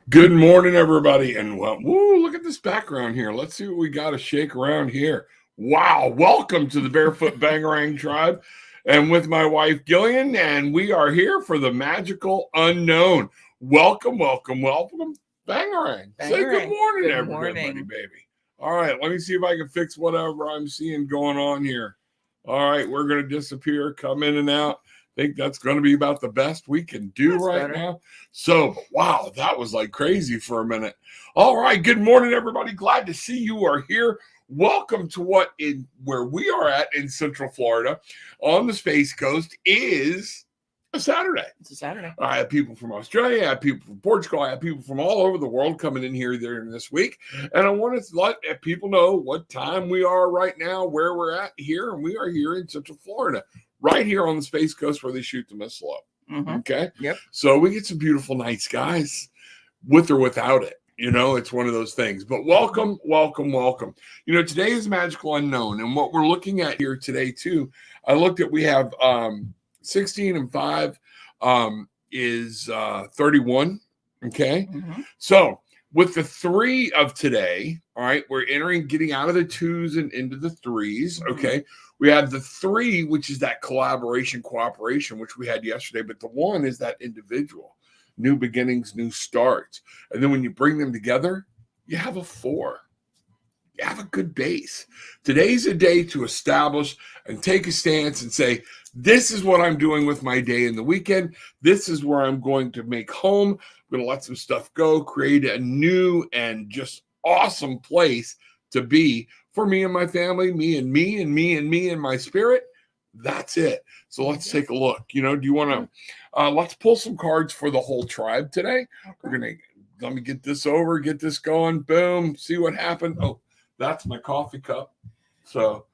Good morning, everybody, and woo, look at this background here. Let's see what we got to shake around here. Wow, welcome to the Barefoot Bangarang Tribe, and with my wife Gillian, and we are here for the magical unknown. Welcome, welcome, welcome, Bangarang. Say good morning, everybody, baby. All right, let me see if I can fix whatever I'm seeing going on here. All right, we're going to disappear, come in and out. Think that's going to be about the best we can do now. So, wow, that was like crazy for a minute. All right, good morning, everybody. Glad to see you are here. Welcome to where we are at in Central Florida on the Space Coast is a Saturday. It's a Saturday. I have people from Australia, I have people from Portugal, I have people from all over the world coming in here during this week. And I want to let people know what time we are right now, where we're at here. And we are here in Central Florida, right here on the Space Coast where they shoot the missile up. Mm-hmm. Okay. Yep. So we get some beautiful nights, guys, with or without it. You know, it's one of those things. But welcome, welcome, welcome. You know, today is Magical Unknown. And what we're looking at here today, too, I looked at, we have 16 and 5 is 31. Okay. Mm-hmm. So with the 3 of today, all right, we're getting out of the 2s and into the 3s. Okay. Mm-hmm. We have the 3, which is that collaboration, cooperation, which we had yesterday. But the 1 is that individual, new beginnings, new starts. And then when you bring them together, you have a 4. You have a good base. Today's a day to establish and take a stance and say, this is what I'm doing with my day and the weekend. This is where I'm going to make home. I'm going to let some stuff go, create a new and just awesome place to be for me and my family, me and my spirit. That's it. So let's take a look. You know, do you want to, let's pull some cards for the whole tribe today. Okay. We're going to, let me get this over, get this going. Boom. See what happened. Oh, that's my coffee cup. So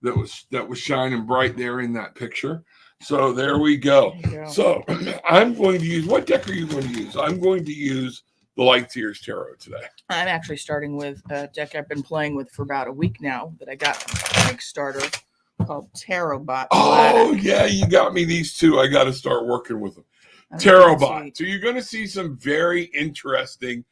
that was shining bright there in that picture. So there we go. So I'm going to use, what deck are you going to use? I'm going to use the Light Tears Tarot today. I'm actually starting with a deck I've been playing with for about a week now that I got from Kickstarter called Tarot Bot. Oh, yeah, you got me these two. I got to start working with them. Tarot Bot. So you're going to see some very interesting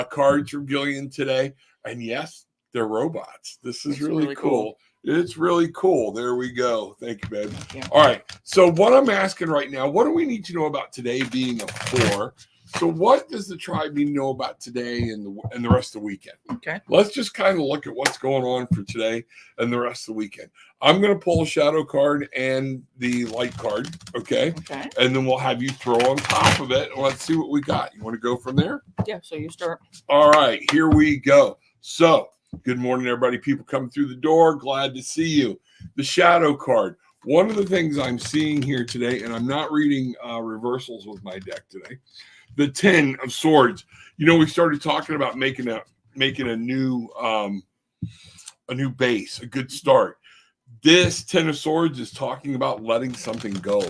cards from Gillian today. And yes, they're robots. This is really cool. It's really cool. There we go. Thank you, babe. Yeah. All right. So what I'm asking right now, what do we need to know about today being a 4? So what does the tribe need to know about today and the rest of the weekend? Okay. Let's just kind of look at what's going on for today and the rest of the weekend. I'm going to pull a shadow card and the light card, okay? Okay. And then we'll have you throw on top of it, and let's see what we got. You want to go from there? Yeah, so you start. All right, here we go. So, good morning, everybody. People coming through the door. Glad to see you. The shadow card. One of the things I'm seeing here today, and I'm not reading reversals with my deck today, the 10 of Swords. You know, we started talking about making a new base, a good start. This 10 of Swords is talking about letting something go.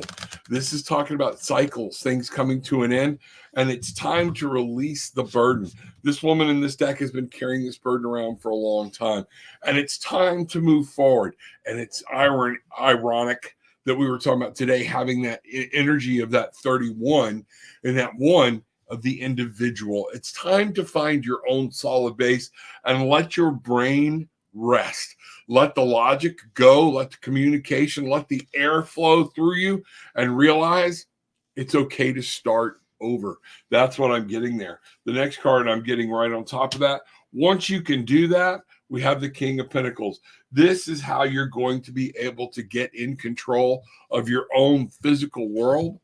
This is talking about cycles, things coming to an end, and it's time to release the burden. This woman in this deck has been carrying this burden around for a long time, and it's time to move forward. And it's ironic that we were talking about today, having that energy of that 31 and that 1 of the individual. It's time to find your own solid base and let your brain rest. Let the logic go, let the communication, let the air flow through you, and realize it's okay to start over. That's what I'm getting there. The next card I'm getting right on top of that. Once you can do that, we have the King of Pentacles. This is how you're going to be able to get in control of your own physical world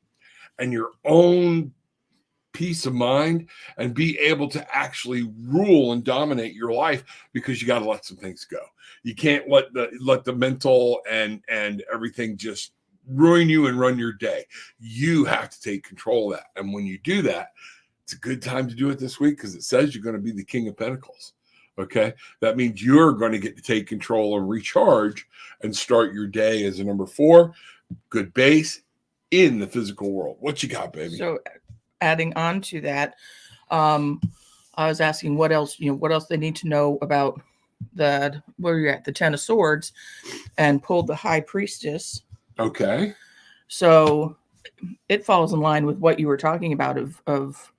and your own peace of mind and be able to actually rule and dominate your life, because you got to let some things go. You can't let the mental and everything just ruin you and run your day. You have to take control of that. And when you do that, it's a good time to do it this week, because it says you're going to be the King of Pentacles. Okay. That means you're going to get to take control and recharge and start your day as a number 4. Good base in the physical world. What you got, baby? So adding on to that, I was asking what else they need to know about where you're at, the 10 of Swords, and pulled the High Priestess. Okay. So it falls in line with what you were talking about of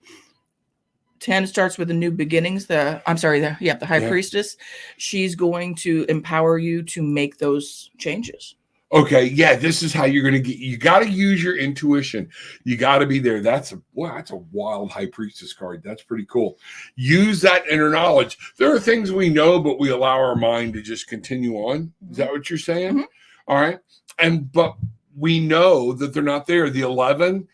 10 starts with the new beginnings. The high Yeah. priestess. She's going to empower you to make those changes. Okay, yeah, this is how you're going to get. You got to use your intuition. You got to be there. That's a wild high priestess card. That's pretty cool. Use that inner knowledge. There are things we know, but we allow our mind to just continue on. Is that what you're saying? Mm-hmm. All right, but we know that they're not there. The 11,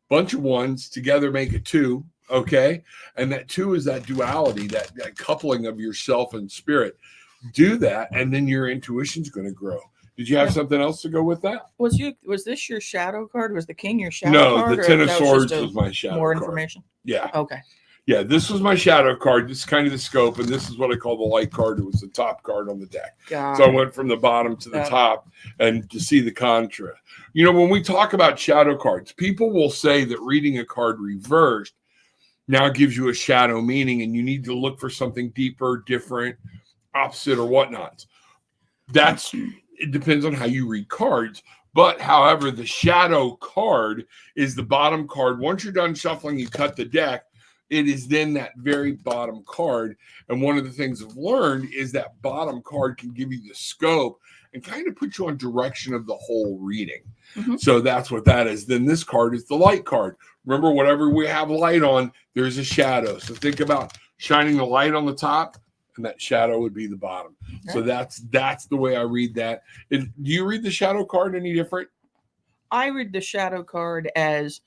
bunch of ones together make a 2. Okay, and that 2 is that duality, that coupling of yourself and spirit. Do that, and then your intuition's going to grow. Did you have something else to go with that? Was this your shadow card? Was the king your shadow card? No, the 10 of Swords was my shadow more card. information? Yeah. Okay. Yeah, this was my shadow card. This is kind of the scope, and this is what I call the light card. It was the top card on the deck. So I went from the bottom to the top and to see the contra. You know, when we talk about shadow cards, people will say that reading a card reversed now gives you a shadow meaning, and you need to look for something deeper, different, opposite, or whatnot. It depends on how you read cards. But however, the shadow card is the bottom card. Once you're done shuffling, you cut the deck. It is then that very bottom card. And one of the things I've learned is that bottom card can give you the scope and kind of put you on direction of the whole reading. Mm-hmm. So that's what that is. Then this card is the light card. Remember, whatever we have light on, there's a shadow. So think about shining the light on the top, and that shadow would be the bottom. Okay. So that's the way I read that. Do you read the shadow card any different? I read the shadow card as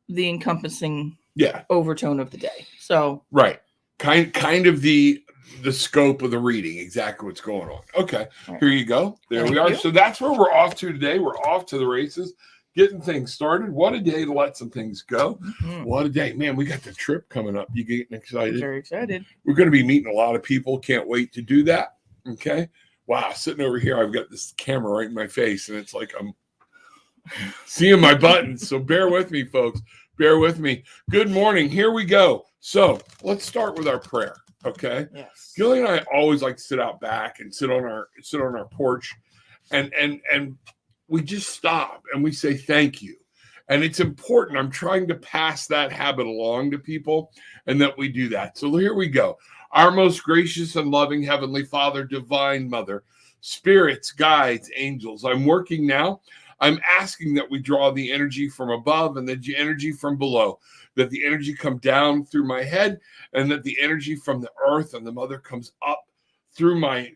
the encompassing overtone of the day. So right, kind of the scope of the reading, exactly what's going on. Okay, right. Here you go. There we are. So that's where we're off to today. We're off to the races. Getting things started. What a day to let some things go. Mm-hmm. What a day. Man, we got the trip coming up. You getting excited? Very excited. We're going to be meeting a lot of people. Can't wait to do that. Okay. Wow. Sitting over here, I've got this camera right in my face, and it's like I'm seeing my buttons. So bear with me, folks. Bear with me. Good morning. Here we go. So let's start with our prayer. Okay. Yes. Gillian and I always like to sit out back and sit on our porch and we just stop and we say thank you. And it's important. I'm trying to pass that habit along to people and that we do that. So here we go. Our most gracious and loving Heavenly Father, Divine Mother, spirits, guides, angels. I'm working now. I'm asking that we draw the energy from above and the energy from below, that the energy come down through my head and that the energy from the earth and the mother comes up through my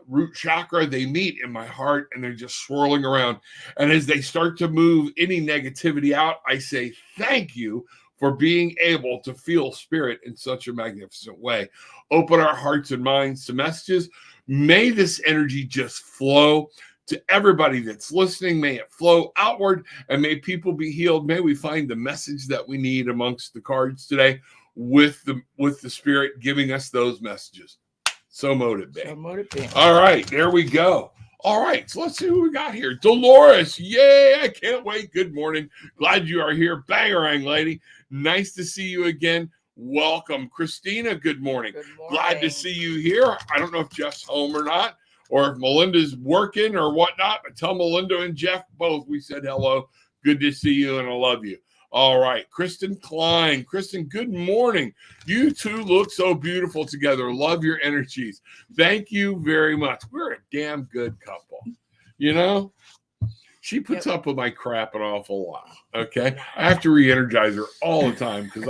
root chakra. They meet in my heart and they're just swirling around. And as they start to move any negativity out, I say, thank you for being able to feel spirit in such a magnificent way. Open our hearts and minds to messages. May this energy just flow to everybody that's listening. May it flow outward and may people be healed. May we find the message that we need amongst the cards today with the spirit giving us those messages. So motive be. All right, there we go. All right, so let's see who we got here. Dolores, yay, I can't wait. Good morning. Glad you are here. Bangarang, lady. Nice to see you again. Welcome. Christina, good morning. Good morning. Glad to see you here. I don't know if Jeff's home or not, or if Melinda's working or whatnot, but tell Melinda and Jeff both we said hello. Good to see you, and I love you. All right, Kristen Klein. Kristen, good morning. You two look so beautiful together. Love your energies. Thank you very much. We're a damn good couple. You know, she puts up with my crap an awful lot. Okay, I have to re-energize her all the time because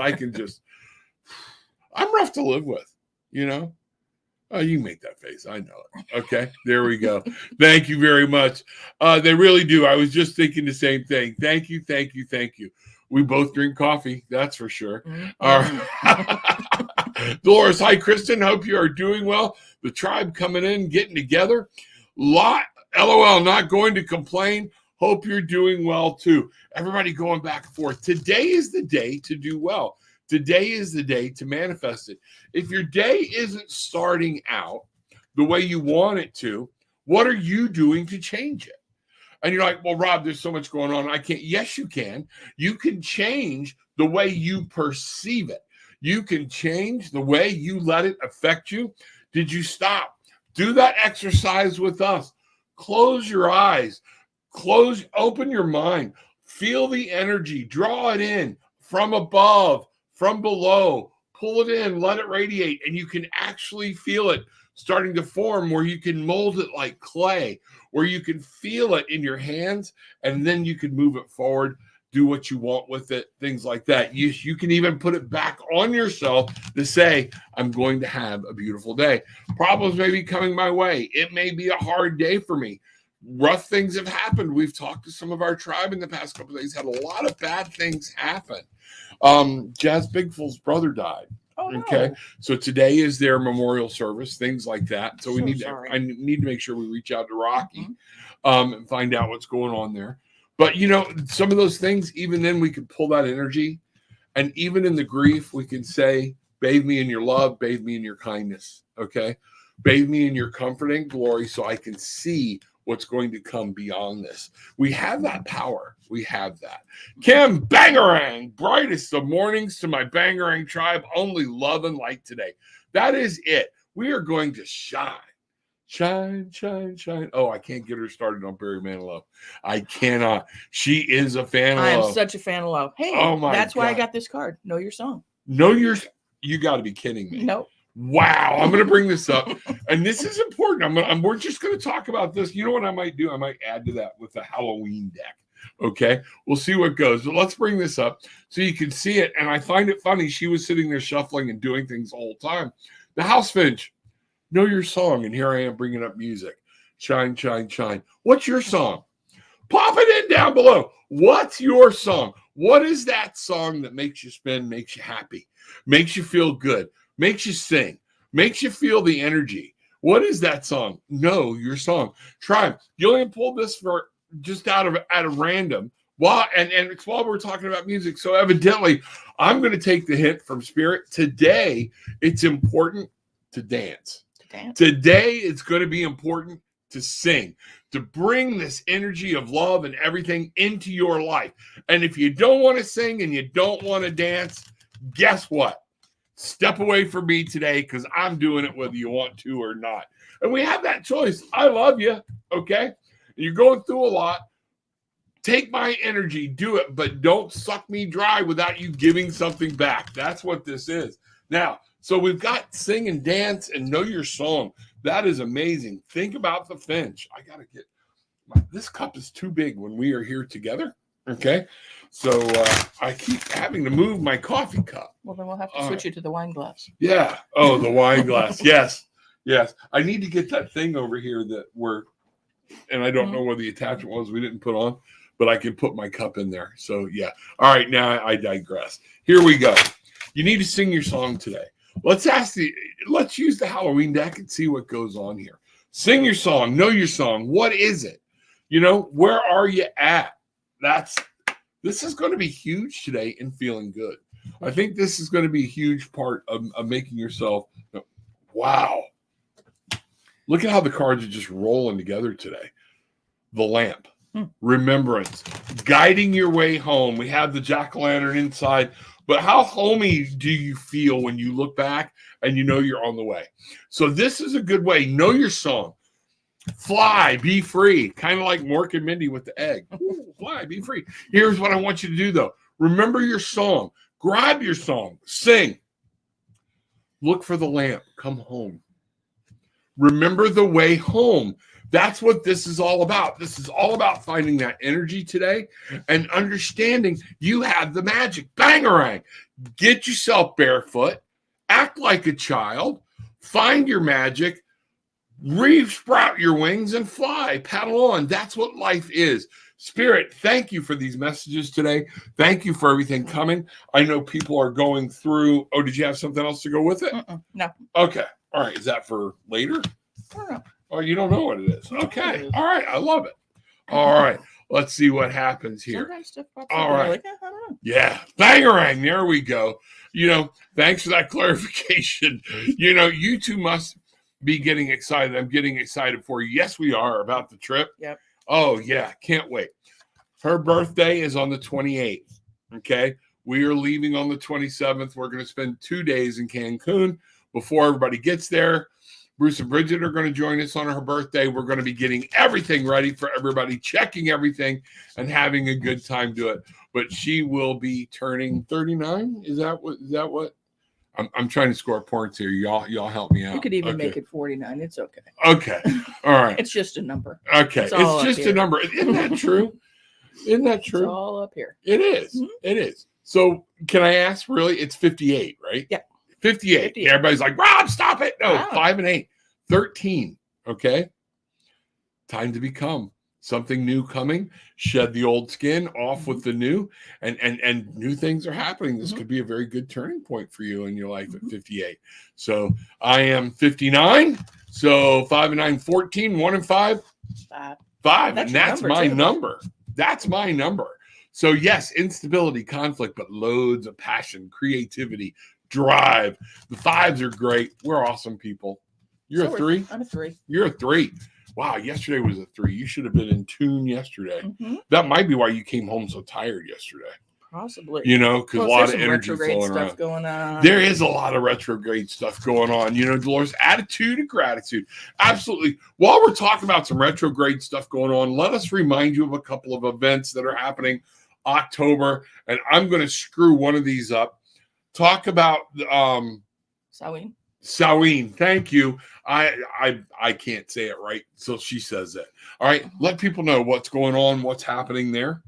I'm rough to live with. You know. Oh, you make that face. I know it. Okay, there we go. Thank you very much. They really do. I was just thinking the same thing. Thank you, thank you, thank you. We both drink coffee, that's for sure. Mm-hmm. Dolores, hi, Kristen. Hope you are doing well. The tribe coming in, getting together. LOL, not going to complain. Hope you're doing well, too. Everybody going back and forth. Today is the day to do well. Today is the day to manifest it. If your day isn't starting out the way you want it to, what are you doing to change it? And you're like, well, Rob, there's so much going on. I can't. Yes, you can. You can change the way you perceive it. You can change the way you let it affect you. Did you stop? Do that exercise with us. Close your eyes. Open your mind. Feel the energy. Draw it in from above, from below. Pull it in, let it radiate, and you can actually feel it starting to form where you can mold it like clay, where you can feel it in your hands, and then you can move it forward, do what you want with it, things like that. You can even put it back on yourself to say, I'm going to have a beautiful day. Problems may be coming my way. It may be a hard day for me. Rough things have happened. We've talked to some of our tribe in the past couple of days, had a lot of bad things happen. Jazz Bigful's brother died. Oh, no. Okay, so today is their memorial service, things like that. So Sorry. I need to make sure we reach out to Rocky, and find out what's going on there. But some of those things, even then, we can pull that energy, and even in the grief, we can say, "Bathe me in your love, bathe me in your kindness." Okay, bathe me in your comforting glory, so I can see what's going to come beyond this. We have that power. We have that. Kim, bangarang, brightest of mornings to my bangarang tribe, only love and light today. That is it. We are going to shine. Shine, shine, shine. Oh, I can't get her started on Barry Manilow. I cannot. She is a fan of I am love. such a fan of love. Hey, that's why I got this card. Know your song. You got to be kidding me. Nope. Wow, I'm going to bring this up, and this is important. We're just going to talk about this. You know what I might do? I might add to that with the Halloween deck. Okay, we'll see what goes. But let's bring this up so you can see it. And I find it funny. She was sitting there shuffling and doing things the whole time. The house finch, know your song, and here I am bringing up music. Shine, shine, shine. What's your song? Pop it in down below. What's your song? What is that song that makes you spin, makes you happy, makes you feel good? Makes you sing, makes you feel the energy. What is that song? Know your song. Tribe. Gillian pulled this for just out of random. And it's while we're talking about music. So evidently, I'm going to take the hint from Spirit. Today, it's important to dance. Today, it's going to be important to sing, to bring this energy of love and everything into your life. And if you don't want to sing and you don't want to dance, guess what? Step away from me today, because I'm doing it whether you want to or not. And we have that choice. I love you, okay? You're going through a lot. Take my energy, do it, but don't suck me dry without you giving something back. That's what this is. Now, so we've got sing and dance and know your song. That is amazing. Think about the finch. I got to get this cup is too big when we are here together, okay? So I keep having to move my coffee cup. Well, then we'll have to switch you to the wine glass. Yeah. Oh, the wine glass. Yes. Yes. I need to get that thing over here and I don't know where the attachment was we didn't put on, but I can put my cup in there. So, yeah. All right. Now I digress. Here we go. You need to sing your song today. Let's use the Halloween deck and see what goes on here. Sing your song. Know your song. What is it? Where are you at? This is going to be huge today in feeling good. I think this is going to be a huge part of making yourself, wow. Look at how the cards are just rolling together today. The lamp, remembrance, guiding your way home. We have the jack-o'-lantern inside, but how homey do you feel when you look back and you know you're on the way? So this is a good way. Know your song. Fly, be free. Kind of like Mork and Mindy with the egg. Ooh, fly, be free. Here's what I want you to do, though. Remember your song. Grab your song. Sing. Look for the lamp. Come home. Remember the way home. That's what this is all about. This is all about finding that energy today and understanding you have the magic. Bangarang. Get yourself barefoot. Act like a child. Find your magic. Re-sprout your wings and fly. Paddle on. That's what life is. Spirit, thank you for these messages today. Thank you for everything coming. I know people are going through. Oh, did you have something else to go with it? No. Okay. All right. Is that for later? I don't know. Oh, you don't know what it is. Okay. All right. I love it. All right. Let's see what happens here. Sometimes stuff pops All up right. like, I don't know. Yeah. Bangarang. There we go. Thanks for that clarification. You two must be getting excited. I'm getting excited for you. Yes, we are about the trip. Yep. Oh, yeah. Can't wait. Her birthday is on the 28th. Okay. We are leaving on the 27th. We're going to spend 2 days in Cancun before everybody gets there. Bruce and Bridget are going to join us on her birthday. We're going to be getting everything ready for everybody, checking everything, and having a good time do it. But she will be turning 39. Is that what? I'm trying to score points here. Y'all help me out. You could even make it 49. It's okay. Okay. All right. It's just a number. Okay. It's just a number. Isn't that true? Isn't that true? It's all up here. It is. Mm-hmm. It is. So can I ask, really? It's 58, right? Yeah. 58. Everybody's like, Rob, stop it. No, wow. 5 and 8. 13. Okay. Time to become something new coming. Shed the old skin off with the new, and new things are happening. This could be a very good turning point for you in your life at 58. So I am 59. So 5 and 9, 14, 1 and 5. 5. And that's my number. That's my number. So yes, instability, conflict, but loads of passion, creativity, drive. The 5s are great. We're awesome people. You're a 3? I'm a 3. You're a 3. Wow, yesterday was a 3. You should have been in tune yesterday. That might be why you came home so tired yesterday. Possibly. Because a lot of energy flowing around. Going on. There is a lot of retrograde stuff going on. Dolores, attitude and gratitude. Absolutely. While we're talking about some retrograde stuff going on, let us remind you of a couple of events that are happening October. And I'm going to screw one of these up. Talk about Samhain. Thank you. I can't say it right, so she says it. All right, let people know what's going on, what's happening there.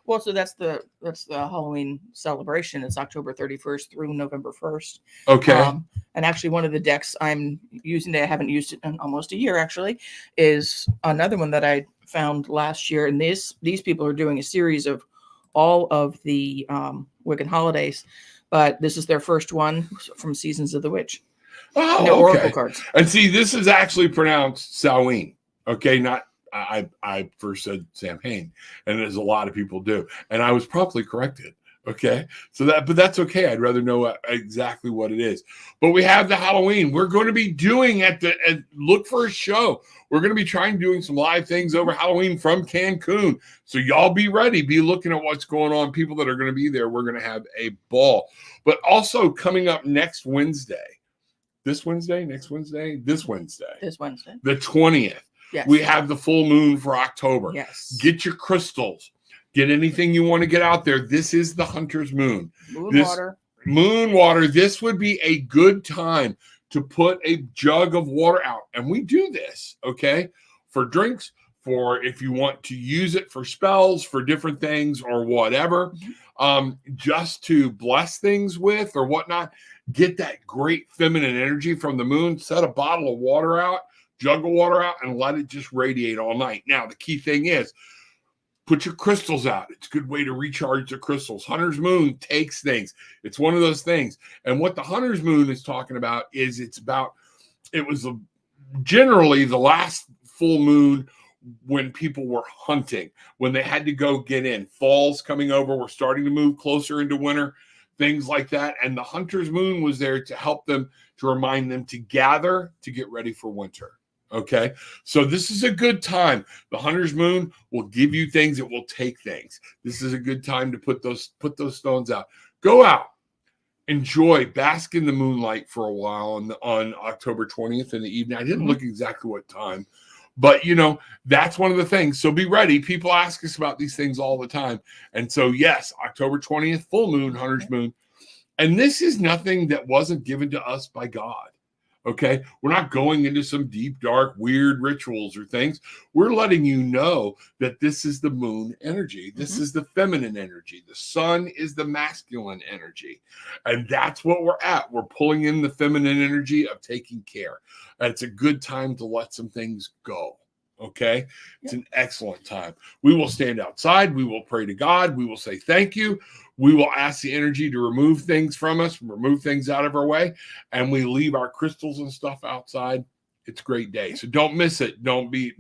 Well, so that's the Halloween celebration. It's October 31st through November 1st. Okay. And actually, one of the decks I'm using that I haven't used it in almost a year, actually, is another one that I found last year. And these people are doing a series of all of the Wiccan holidays, but this is their first one from Seasons of the Witch. Oh, okay. Oracle cards. And see, this is actually pronounced Samhain. Okay, not I first said Samhain, and as a lot of people do, and I was promptly corrected. Okay, but that's okay. I'd rather know exactly what it is. But we have the Halloween. We're going to be doing look for a show. We're going to be doing some live things over Halloween from Cancun. So y'all be ready. Be looking at what's going on. People that are going to be there. We're going to have a ball. But also coming up next Wednesday. This Wednesday, the 20th. Yes. We have the full moon for October. Yes. Get your crystals. Get anything you want to get out there. This is the hunter's moon. Moon water. This would be a good time to put a jug of water out. And we do this, okay, for drinks, for if you want to use it for spells, for different things or whatever, just to bless things with or whatnot. Get that great feminine energy from the moon. Set a bottle of water out, jug of water out, and let it just radiate all night. Now, the key thing is put your crystals out. It's a good way to recharge the crystals. Hunter's moon takes things. It's one of those things. And what the hunter's moon is talking about is it was generally the last full moon when people were hunting, when they had to go get in. Fall's coming over. We're starting to move closer into winter. Things like that. And the hunter's moon was there to help them, to remind them to gather to get ready for winter. Okay. So this is a good time. The hunter's moon will give you things. It will take things. This is a good time to put those stones out. Go out. Enjoy. Bask in the moonlight for a while on October 20th in the evening. I didn't look exactly what time. But, that's one of the things. So be ready. People ask us about these things all the time. And so, yes, October 20th, full moon, hunter's moon. And this is nothing that wasn't given to us by God. Okay. We're not going into some deep, dark, weird rituals or things. We're letting you know that this is the moon energy. This is the feminine energy. The sun is the masculine energy. And that's what we're at. We're pulling in the feminine energy of taking care. And it's a good time to let some things go. Okay. It's an excellent time. We will stand outside. We will pray to God. We will say thank you. We will ask the energy to remove things from us, remove things out of our way, and we leave our crystals and stuff outside. It's a great day. So don't miss it. Don't miss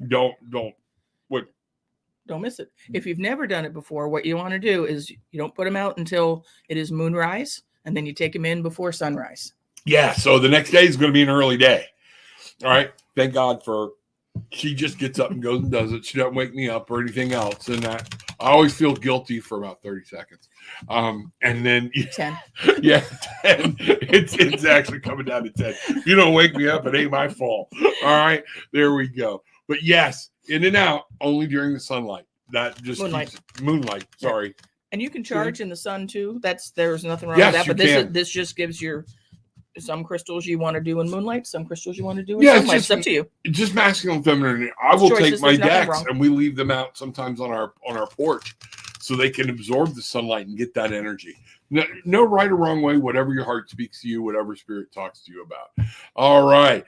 it. If you've never done it before, what you want to do is you don't put them out until it is moonrise, and then you take them in before sunrise. Yeah. So the next day is going to be an early day. All right. Thank God she just gets up and goes and does it. She doesn't wake me up or anything else. And that I always feel guilty for about 30 seconds. And then 10. Yeah, 10. It's actually coming down to 10. If you don't wake me up, it ain't my fault. All right, there we go. But yes, in and out only during the sunlight. That just moonlight. Sorry. And you can charge in the sun too. There's nothing wrong Yes, with that. But you can. this just gives your some crystals you want to do in moonlight, some crystals you want to do in Yeah, sunlight. It's up to you. Just masculine, feminine. I will choices, take my there's nothing decks wrong. and we leave them out sometimes on our porch so they can absorb the sunlight and get that energy. No right or wrong way, whatever your heart speaks to you, whatever spirit talks to you about. All right.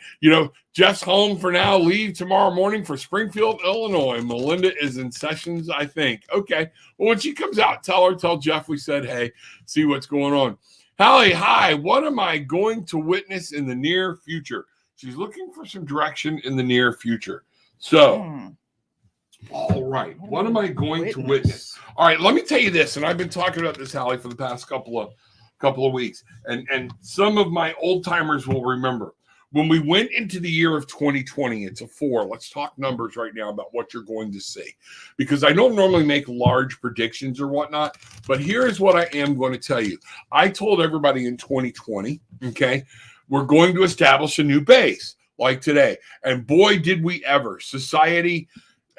Jeff's home for now. Leave tomorrow morning for Springfield, Illinois. Melinda is in sessions, I think. Okay. Well, when she comes out, tell Jeff we said, hey, see what's going on. Hallie, hi. What am I going to witness in the near future? She's looking for some direction in the near future. So, all right. What am I going to witness? All right. Let me tell you this, and I've been talking about this, Hallie, for the past couple of weeks, and some of my old timers will remember when we went into the year of 2020. It's a 4. Let's talk numbers right now about what you're going to see, because I don't normally make large predictions or whatnot, but here is what I am going to tell you. I told everybody in 2020, okay, we're going to establish a new base like today, and boy, did we ever. Society,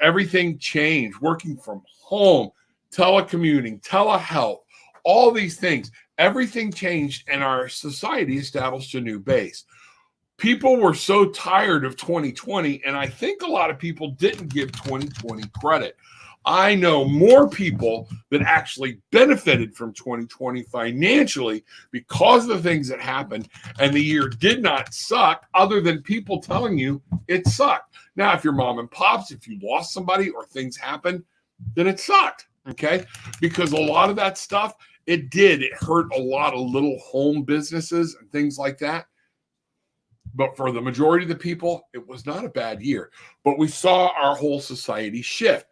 everything changed. Working from home, telecommuting, telehealth, all these things, everything changed, and our society established a new base. People were so tired of 2020, and I think a lot of people didn't give 2020 credit. I know more people that actually benefited from 2020 financially because of the things that happened, and the year did not suck other than people telling you it sucked. Now, if you're mom and pops, if you lost somebody or things happened, then it sucked, okay? Because a lot of that stuff, it hurt a lot of little home businesses and things like that. But for the majority of the people, it was not a bad year. But we saw our whole society shift.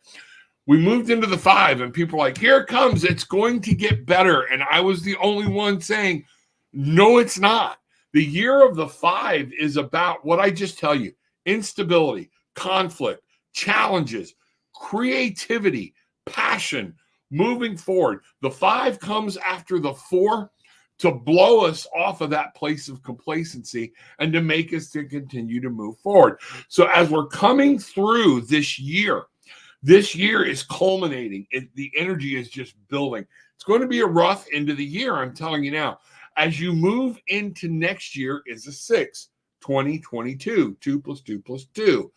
We moved into the 5, and people were like, here it comes. It's going to get better. And I was the only one saying, no, it's not. The year of the 5 is about what I just tell you: instability, conflict, challenges, creativity, passion, moving forward. The 5 comes after the 4 to blow us off of that place of complacency and to make us to continue to move forward. So as we're coming through this year is culminating. The energy is just building. It's going to be a rough end of the year, I'm telling you now. As you move into next year is a 6, 2022, 2 + 2 + 2.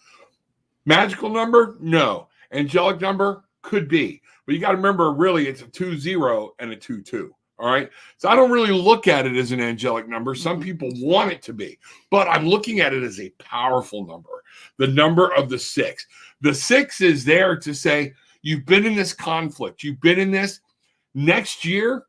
Magical number? No. Angelic number? Could be. But you got to remember, really, it's a 2-0 and a 2-2. All right. So I don't really look at it as an angelic number. Some people want it to be, but I'm looking at it as a powerful number, the number of the 6. The 6 is there to say, you've been in this conflict. You've been in this. Next year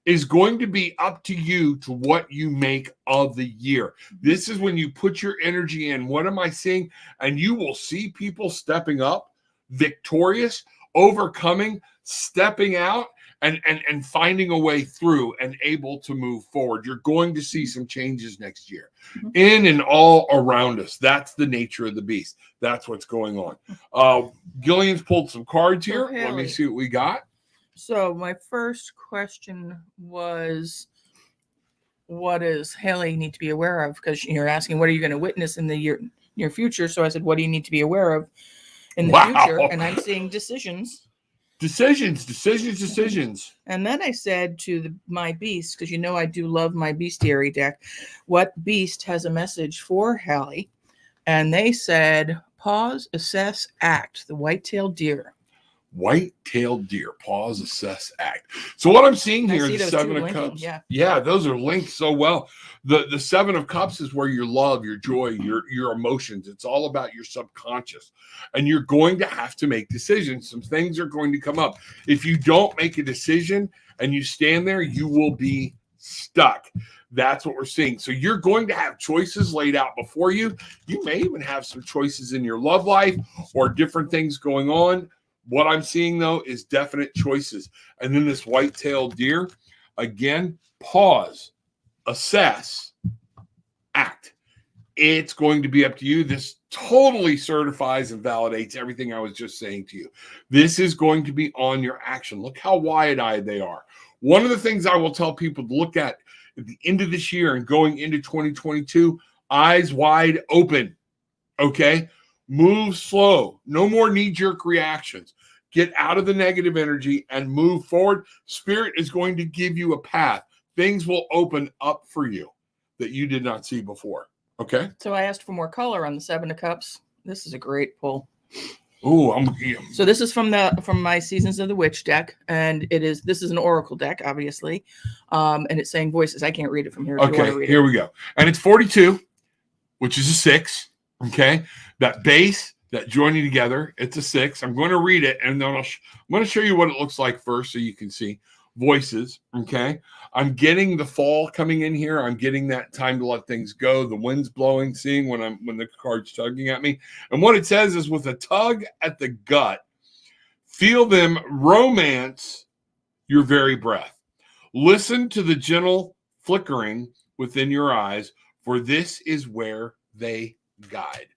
is going to be up to you to what you make of the year. This is when you put your energy in. What am I seeing? And you will see people stepping up, victorious, overcoming, stepping out, and finding a way through and able to move forward. You're going to see some changes next year in and all around us. That's the nature of the beast. That's what's going on. Gillian's pulled some cards here. Let me see what we got. So my first question was, what does Haley need to be aware of? Because you're asking, what are you going to witness in the near future? So I said, what do you need to be aware of in the future? And I'm seeing decisions. Decisions. And then I said to my beast, because I do love my bestiary deck, what beast has a message for Hallie? And they said, pause, assess, act, the white-tailed deer. White-tailed deer, pause, assess, act. So what I'm seeing here is the 7 of Cups. Yeah, those are linked so well. The 7 of Cups is where your love, your joy, your emotions. It's all about your subconscious. And you're going to have to make decisions. Some things are going to come up. If you don't make a decision and you stand there, you will be stuck. That's what we're seeing. So you're going to have choices laid out before you. You may even have some choices in your love life or different things going on. What I'm seeing, though, is definite choices. And then this white-tailed deer, again, pause, assess, act. it's going to be up to you. This totally certifies and validates everything I was just saying to you. This is going to be on your action. Look how wide-eyed they are. One of the things I will tell people to look at the end of this year and going into 2022, eyes wide open, okay? Move slow. No more knee-jerk reactions. Get out of the negative energy and move forward. Spirit is going to give you a path. Things will open up for you that you did not see before. Okay. So I asked for more color on the Seven of Cups. This is a great pull. Oh, So this is from my Seasons of the Witch deck, and this is an oracle deck, obviously, and it's saying voices. I can't read it from here. Okay, here we go. And it's 42, which is a 6. Okay, that base, that joining together, it's a 6. I'm going to read it, and then I'm going to show you what it looks like first, so you can see voices. Okay, I'm getting the fall coming in here. I'm getting that time to let things go. The wind's blowing, seeing when the card's tugging at me. And what it says is, with a tug at the gut, feel them romance your very breath. Listen to the gentle flickering within your eyes, for this is where they guide.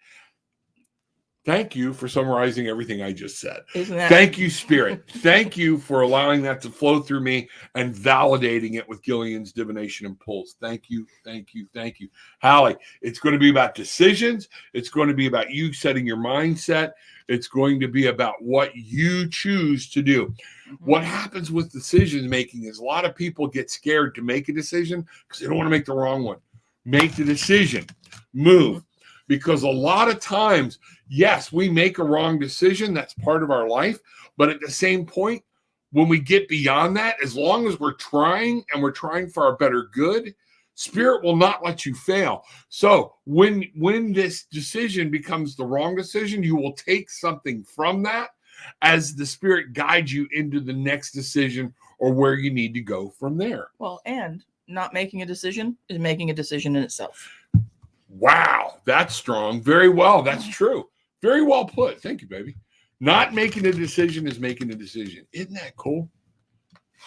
Thank you for summarizing everything I just said. Thank you, Spirit. Thank you for allowing that to flow through me and validating it with Gillian's divination and pulse. Thank you, thank you, thank you. Hallie, it's going to be about decisions. It's going to be about you setting your mindset. It's going to be about what you choose to do. What happens with decision making is a lot of people get scared to make a decision because they don't want to make the wrong one. Make the decision. Move. Because a lot of times, yes, we make a wrong decision. That's part of our life. But at the same point, when we get beyond that, as long as we're trying and we're trying for our better good, Spirit will not let you fail. So when this decision becomes the wrong decision, you will take something from that as the Spirit guides you into the next decision or where you need to go from there. Well, and not making a decision is making a decision in itself. Wow, that's strong. Very well. That's true. Very well put. Thank you, baby. Not making a decision is making a decision. Isn't that cool?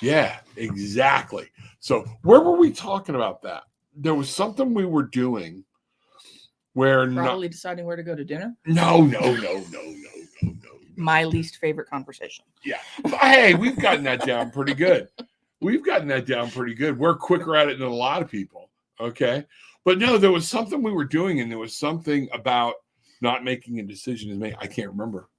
Yeah, exactly. So where were we talking about that? There was something we were doing where probably deciding where to go to dinner. No. My least favorite conversation. Yeah. Hey, we've gotten that down pretty good. We're quicker at it than a lot of people. Okay. But no, there was something we were doing, and there was something about not making a decision. I can't remember.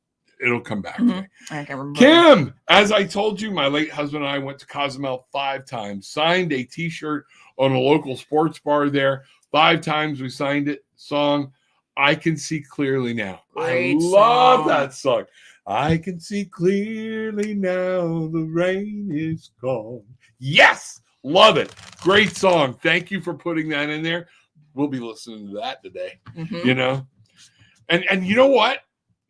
It'll come back to me. I can't remember. Kim, as I told you, my late husband and I went to Cozumel 5 times, signed a T-shirt on a local sports bar there. 5 times we signed it. Song, I Can See Clearly Now. Great I love song. that song. I can see clearly now, the rain is gone. Yes, love it. Great song. Thank you for putting that in there. We'll be listening to that today. You know, and you know what,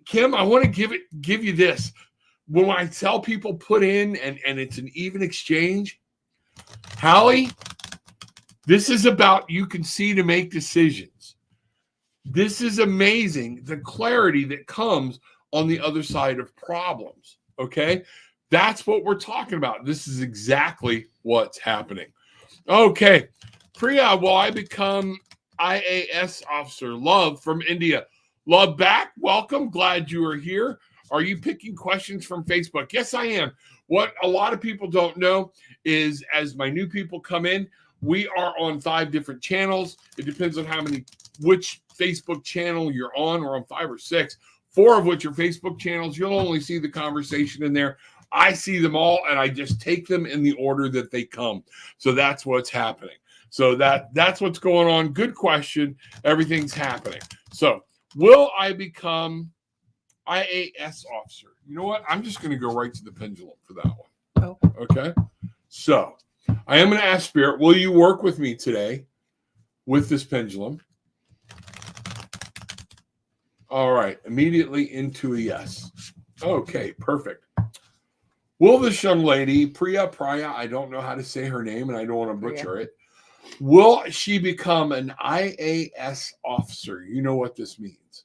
Kim, I want to give you this. When I tell people put in and it's an even exchange, Hallie, this is about you can see to make decisions. This is amazing, the clarity that comes on the other side of problems. Okay, that's what we're talking about. This is exactly what's happening. Okay, Priya, will I become IAS officer? Love from India. Love back. Welcome. Glad you are here. Are you picking questions from Facebook? Yes, I am. What a lot of people don't know is as my new people come in, we are on 5 different channels. It depends on which Facebook channel you're on. We're on 5 or 6. 4 of which are Facebook channels. You'll only see the conversation in there. I see them all, and I just take them in the order that they come. So that's what's happening. So that's what's going on. Good question. Everything's happening. So will I become IAS officer? You know what? I'm just going to go right to the pendulum for that one. Oh. Okay. So I am going to ask Spirit, will you work with me today with this pendulum? All right. Immediately into a yes. Okay. Perfect. Will this young lady, Priya, I don't know how to say her name and I don't want to butcher it. Will she become an IAS officer? You know what this means.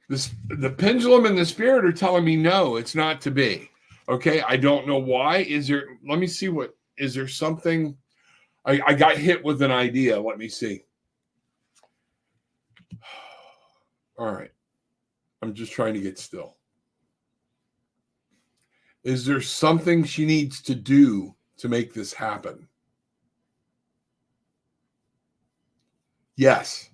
The pendulum and the Spirit are telling me no, it's not to be. Okay, I don't know why. Is there something? I got hit with an idea. Let me see. All right. I'm just trying to get still. Is there something she needs to do to make this happen? Yes.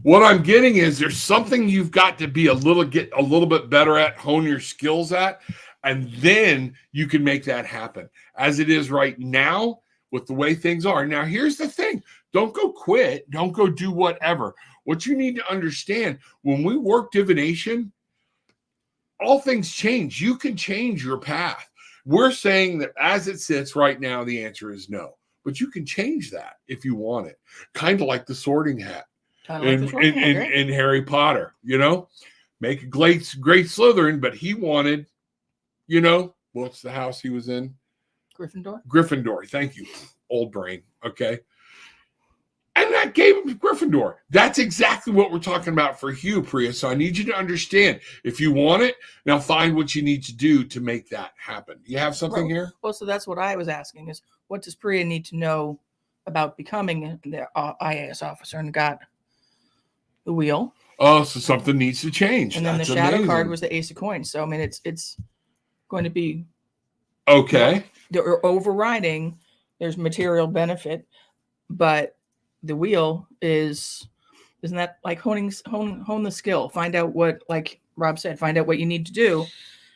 What I'm getting is there's something you've got to be get a little bit better at, hone your skills at, and then you can make that happen. As it is right now, with the way things are. Now, here's the thing. Don't go quit. Don't go do whatever. What you need to understand, when we work divination, all things change. You can change your path. We're saying that as it sits right now, the answer is no. But you can change that if you want it. Kind of like the sorting hat in Harry Potter, you know? Make a great Slytherin, but he wanted, you know, what's the house he was in? Gryffindor. Thank you. Old brain. Okay. And that gave him Gryffindor. That's exactly what we're talking about for Hugh, Priya. So I need you to understand, if you want it, now find what you need to do to make that happen. You have something here? Well, so that's what I was asking is, what does Priya need to know about becoming the IAS officer? And got the wheel. Oh, so something needs to change. And then the shadow card was the Ace of Coins. So, I mean, it's going to be okay. They're overriding. There's material benefit, but the wheel isn't that like hone the skill, find out what, like Rob said, find out what you need to do.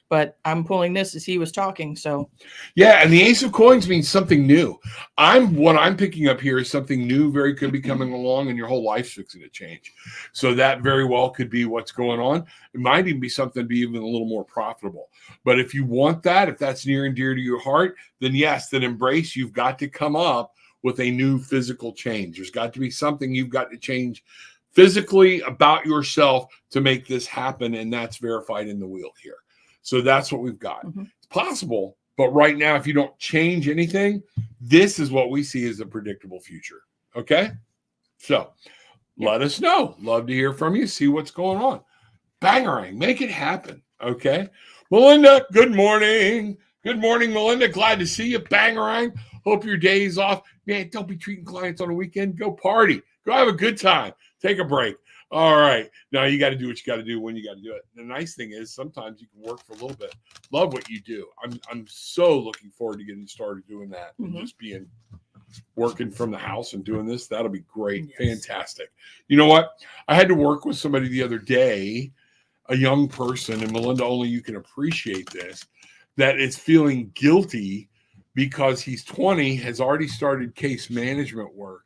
But I'm pulling this as he was talking. So yeah, and the Ace of Coins means something new. What I'm picking up here is something new very could be coming along, and your whole life's fixing to change. So that very well could be what's going on. It might even be something to be even a little more profitable. But if you want that, if that's near and dear to your heart, then yes, then embrace. You've got to come up with a new physical change. There's got to be something you've got to change physically about yourself to make this happen, and that's verified in the wheel here. So that's what we've got. Mm-hmm. It's possible, but right now, if you don't change anything, this is what we see as a predictable future. Okay? So let us know. Love to hear from you. See what's going on. Bangarang. Make it happen. Okay? Melinda, good morning. Good morning, Melinda. Glad to see you. Bangarang. Hope your day's off. Man, don't be treating clients on a weekend. Go party. Go have a good time. Take a break. All right. Now you got to do what you got to do when you got to do it. The nice thing is sometimes you can work for a little bit. Love what you do. I'm so looking forward to getting started doing that and just working from the house and doing this. That'll be great. Yes. Fantastic. You know what? I had to work with somebody the other day, a young person, and Melinda, only you can appreciate this, that is feeling guilty because he's 20, has already started case management work.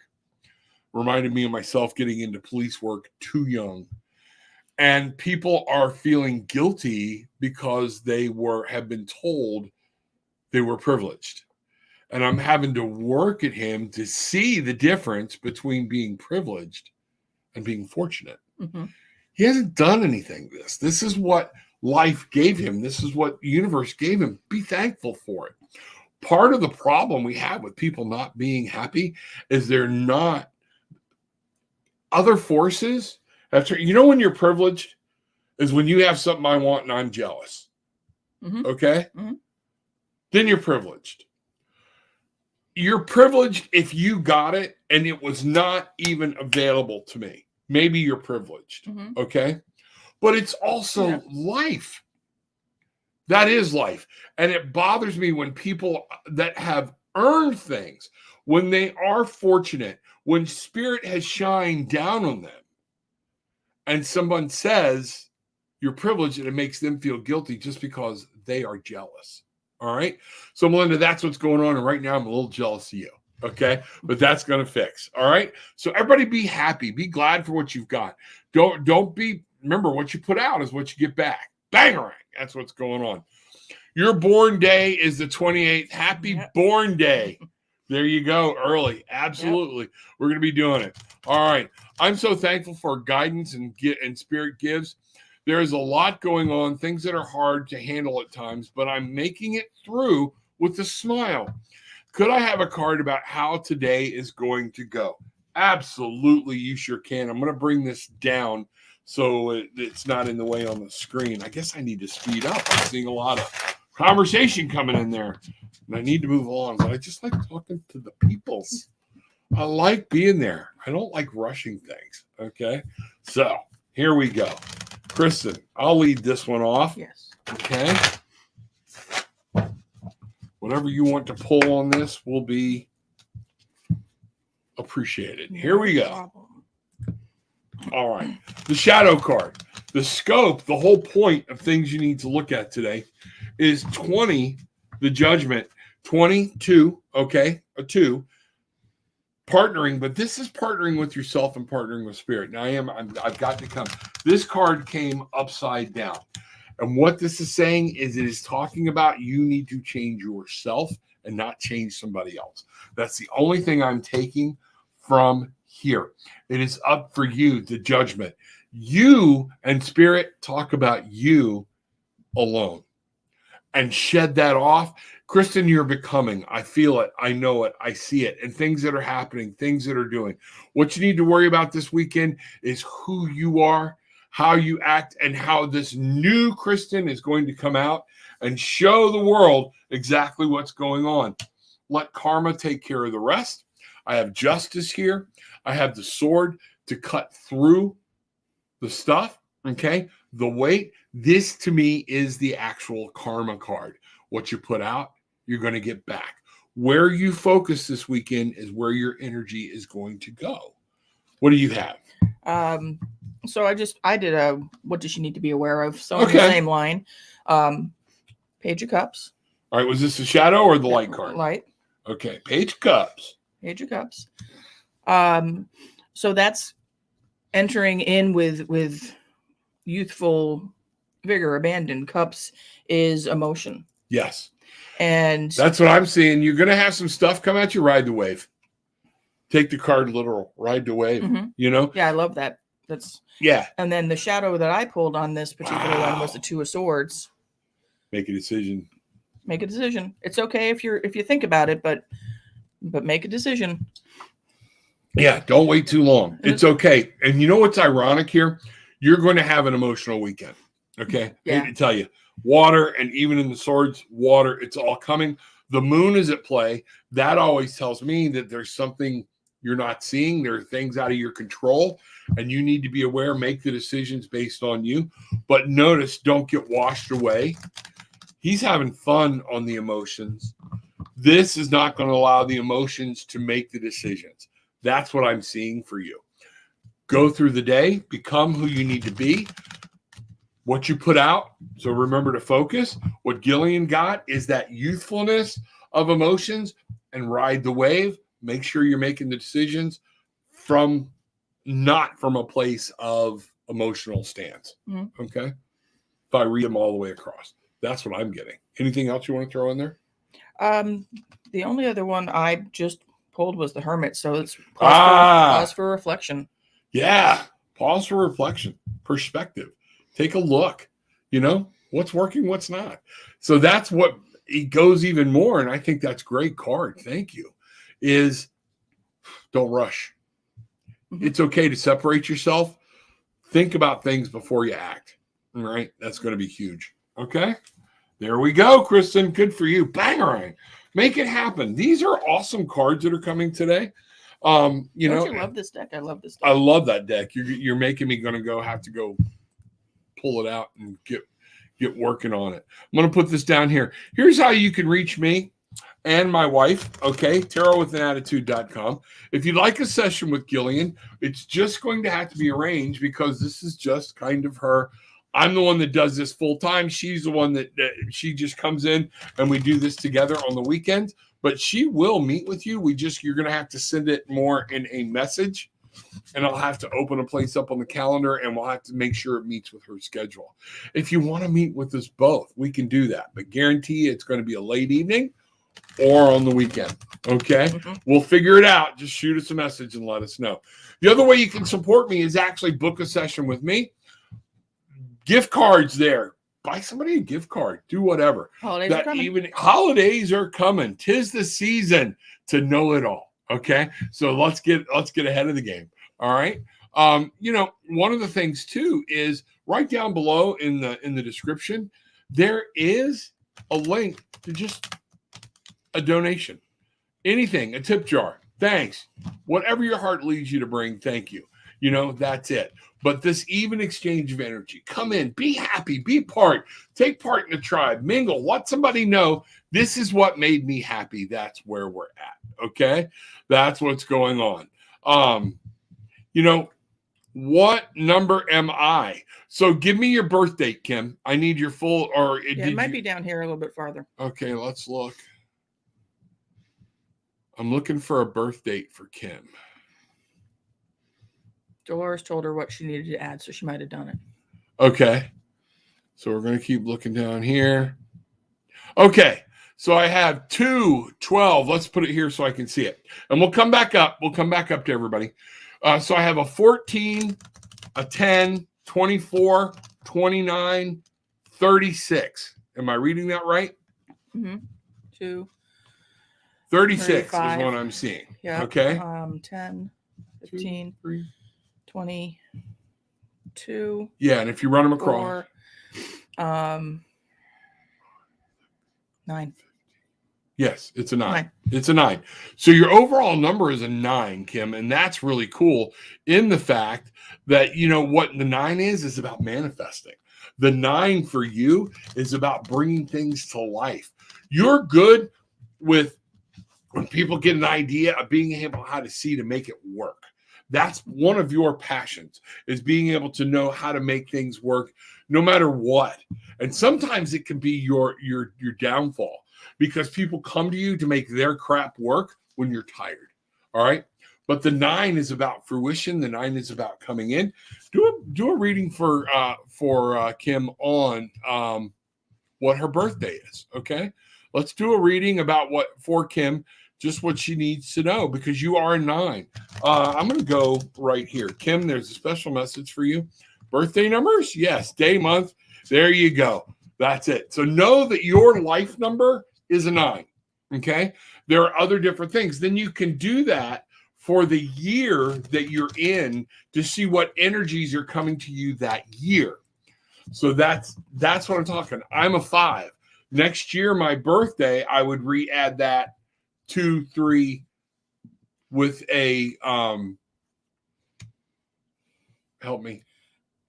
Reminded me of myself getting into police work too young. And people are feeling guilty because they have been told they were privileged. And I'm having to work at him to see the difference between being privileged and being fortunate. Mm-hmm. He hasn't done anything. This is what life gave him. This is what the universe gave him. Be thankful for it. Part of the problem we have with people not being happy is they're not. Other forces, you know, when you're privileged is when you have something I want and I'm jealous. Mm-hmm. Okay? Mm-hmm. Then you're privileged. You're privileged if you got it and it was not even available to me. Maybe you're privileged. Mm-hmm. Okay? But it's also life. That is life. And it bothers me when people that have earned things, when they are fortunate, when spirit has shined down on them and someone says you're privileged and it makes them feel guilty just because they are jealous. All right. So Melinda, that's what's going on. And right now I'm a little jealous of you. Okay. But that's going to fix. All right. So everybody be happy. Be glad for what you've got. Remember what you put out is what you get back. Bangarang. That's what's going on. Your born day is the 28th. Happy born day. There you go. Early. Absolutely. Yep. We're going to be doing it. All right. I'm so thankful for guidance and spirit gives. There is a lot going on, things that are hard to handle at times, but I'm making it through with a smile. Could I have a card about how today is going to go? Absolutely. You sure can. I'm going to bring this down so it's not in the way on the screen. I guess I need to speed up. I'm seeing a lot of conversation coming in there. And I need to move on, but I just like talking to the peoples. I like being there. I don't like rushing things. Okay. So here we go. Kristen, I'll lead this one off. Yes. Okay. Whatever you want to pull on this will be appreciated. Here we go. All right. The shadow card. The scope, the whole point of things you need to look at today is 20, the judgment, 22, okay, a 2, partnering, but this is partnering with yourself and partnering with spirit. Now I've got to come. This card came upside down. And what this is saying is it is talking about you need to change yourself and not change somebody else. That's the only thing I'm taking from here. It is up for you, the judgment. You and spirit talk about you alone and shed that off. Kristen, you're becoming. I feel it. I know it. I see it. And things that are happening, things that are doing. What you need to worry about this weekend is who you are, how you act, and how this new Kristen is going to come out and show the world exactly what's going on. Let karma take care of the rest. I have justice here. I have the sword to cut through the stuff, okay? The weight. This, to me, is the actual karma card. What you put out, you're going to get back. Where you focus this weekend is where your energy is going to go. What do you have? So I did a what does she need to be aware of? So on the same line. Page of Cups. All right, was this the shadow or the light card? Light. Okay, Page of Cups. Page of Cups. So that's entering in with youthful vigor. Abandon. Cups is emotion. Yes. And that's what I'm seeing. You're going to have some stuff come at you. Ride the wave. Take the card literal. Ride the wave. Mm-hmm. You know? Yeah, I love that. Yeah. And then the shadow that I pulled on this particular one was the Two of Swords. Make a decision. Make a decision. It's okay if you think about it, but make a decision. Yeah, don't wait too long. It's okay. And you know what's ironic here? You're going to have an emotional weekend. Okay? Yeah. I hate to tell you. Water, and even in the swords, water, it's all coming. The moon is at play. That always tells me that there's something you're not seeing. There are things out of your control, and you need to be aware, make the decisions based on you. But notice, don't get washed away. He's having fun on the emotions. This is not going to allow the emotions to make the decisions. That's what I'm seeing for you. Go through the day, become who you need to be. What you put out, so remember to focus. What Gillian got is that youthfulness of emotions, and ride the wave. Make sure you're making the decisions not from a place of emotional stance. Mm-hmm. Okay? If I read them all the way across. That's what I'm getting. Anything else you want to throw in there? The only other one I just pulled was the Hermit, so it's pause for reflection. Yeah, pause for reflection, perspective. Take a look. You know, what's working, what's not. So that's what it goes even more, and I think that's great card. Thank you. Is don't rush. Mm-hmm. It's okay to separate yourself. Think about things before you act. All right, that's going to be huge. Okay, there we go, Kristen. Good for you. Bangarang. Make it happen. These are awesome cards that are coming today. You love this deck. I love this deck. I love that deck. You're making me have to go pull it out and get working on it. I'm going to put this down here. Here's how you can reach me and my wife. Okay, tarotwithanattitude.com. If you'd like a session with Gillian, it's just going to have to be arranged because this is just kind of her. I'm the one that does this full time. She's the one that she just comes in and we do this together on the weekends. But she will meet with you. You're going to have to send it more in a message, and I'll have to open a place up on the calendar, and we'll have to make sure it meets with her schedule. If you want to meet with us both, we can do that. But guarantee it's going to be a late evening or on the weekend. Okay? Mm-hmm. We'll figure it out. Just shoot us a message and let us know. The other way you can support me is actually book a session with me. Gift cards there. Buy somebody a gift card. Do whatever. Holidays are coming. Holidays are coming. 'Tis the season to know it all. Okay, so let's get ahead of the game. All right. One of the things too is right down below in the description, there is a link to just a donation, anything, a tip jar. Thanks. Whatever your heart leads you to bring, thank you. You know, that's it. But this even exchange of energy, come in, be happy, take part in the tribe, mingle, let somebody know this is what made me happy. That's where we're at. Okay. That's what's going on. You know, what number am I? So give me your birth date, Kim. I need your full, or it might be down here a little bit farther. Okay, let's look. I'm looking for a birth date for Kim. Dolores told her what she needed to add, so she might have done it. Okay. So we're going to keep looking down here. Okay. So I have 2/12. Let's put it here so I can see it. And we'll come back up. We'll come back up to everybody. So I have a 14, a 10, 24, 29, 36. Am I reading that right? Mm-hmm. 2. 36 35. is what I'm seeing. Yeah. Okay. 10, 15, 2, 3. 22. Yeah, and if you run them across. 4, 9. Yes, it's a 9. 9. It's a 9. So your overall number is a 9, Kim, and that's really cool in the fact that, you know, what the 9 is about manifesting. The 9 for you is about bringing things to life. You're good with when people get an idea of being able how to see to make it work. That's one of your passions, is being able to know how to make things work no matter what. And sometimes it can be your downfall, because people come to you to make their crap work when you're tired. All right. But the 9 is about fruition. The 9 is about coming in. Do a reading for Kim on what her birthday is. Okay. Let's do a reading about for Kim, just what she needs to know, because you are a 9. I'm going to go right here. Kim, there's a special message for you. Birthday numbers? Yes. Day, month. There you go. That's it. So know that your life number is a 9. Okay. There are other different things. Then you can do that for the year that you're in to see what energies are coming to you that year. So that's what I'm talking. I'm a 5. Next year, my birthday, I would re-add that 2, 3 with a help me,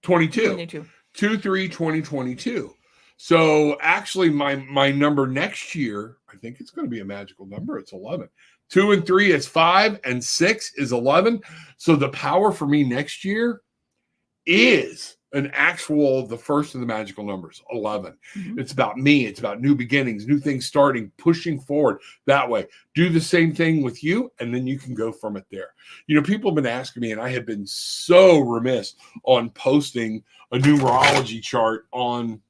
22. 2, 3, 2022. So actually my number next year, I think it's going to be a magical number. It's 11. 2 and 3 is 5, and 6 is 11. So the power for me next year is the first of the magical numbers, 11. Mm-hmm. It's about me. It's about new beginnings, new things starting, pushing forward that way. Do the same thing with you, and then you can go from it there. You know, people have been asking me, and I have been so remiss on posting a numerology chart on.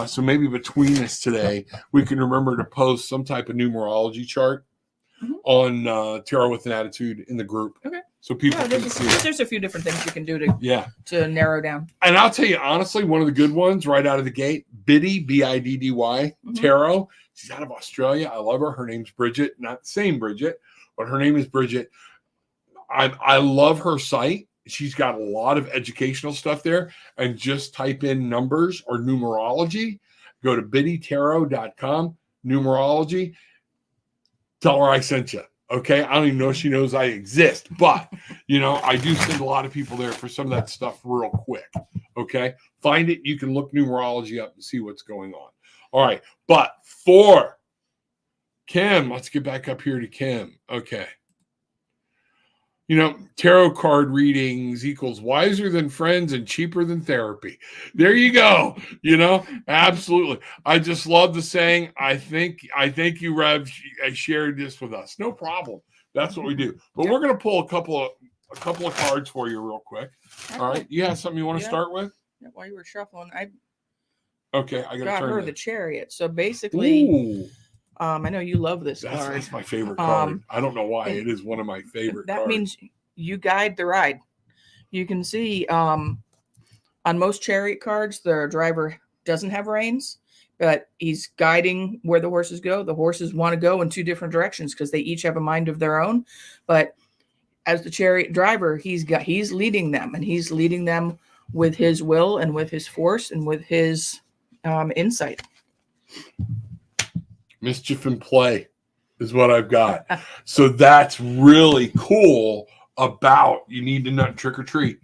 So maybe between us today, we can remember to post some type of numerology chart on Tarot with an Attitude in the group. Okay. So people can see it. There's a few different things you can do to narrow down. And I'll tell you, honestly, one of the good ones right out of the gate, Biddy, B-I-D-D-Y, Tarot. She's out of Australia. I love her. Her name's Bridget. Not the same Bridget, but her name is Bridget. I love her site. She's got a lot of educational stuff there. And just type in numbers or numerology. Go to biddytarot.com, numerology. Tell her I sent you. Okay. I don't even know if she knows I exist, but you know, I do send a lot of people there for some of that stuff real quick. Okay. Find it. You can look numerology up and see what's going on. All right. But for Kim, let's get back up here to Kim. Okay. You know, tarot card readings equals wiser than friends and cheaper than therapy. There you go. You know, absolutely. I just love the saying. I thank you, Rev, shared this with us. No problem. That's what we do. But we're going to pull a couple of cards for you real quick. All right. You have something you want to start with? Yeah, while you were shuffling, I got her the Chariot. So basically, ooh. I know you love this card. That's my favorite card. I don't know why. It is one of my favorite cards. That means you guide the ride. You can see on most Chariot cards, the driver doesn't have reins, but he's guiding where the horses go. The horses want to go in 2 different directions because they each have a mind of their own. But as the Chariot driver, he's leading them, and he's leading them with his will and with his force and with his insight. Mischief and play. is what I've got. So that's really cool about you need to not trick or treat.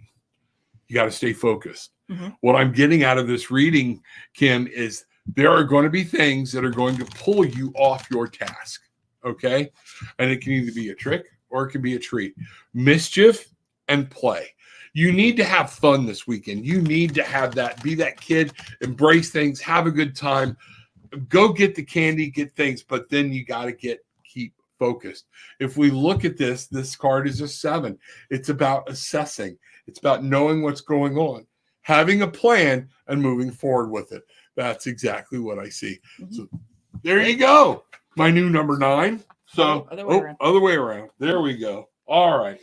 You got to stay focused. Mm-hmm. What I'm getting out of this reading, Kim, is there are going to be things that are going to pull you off your task. Okay. And it can either be a trick or it can be a treat. Mischief and play. You need to have fun this weekend. You need to have that, be that kid, embrace things, have a good time, go get the candy, get things, but then you got to keep focused. If we look at this card is a 7. It's about assessing. It's about knowing what's going on, having a plan and moving forward with it. That's exactly what I see. Mm-hmm. So there you go. My new number 9. So other way around. There we go. All right.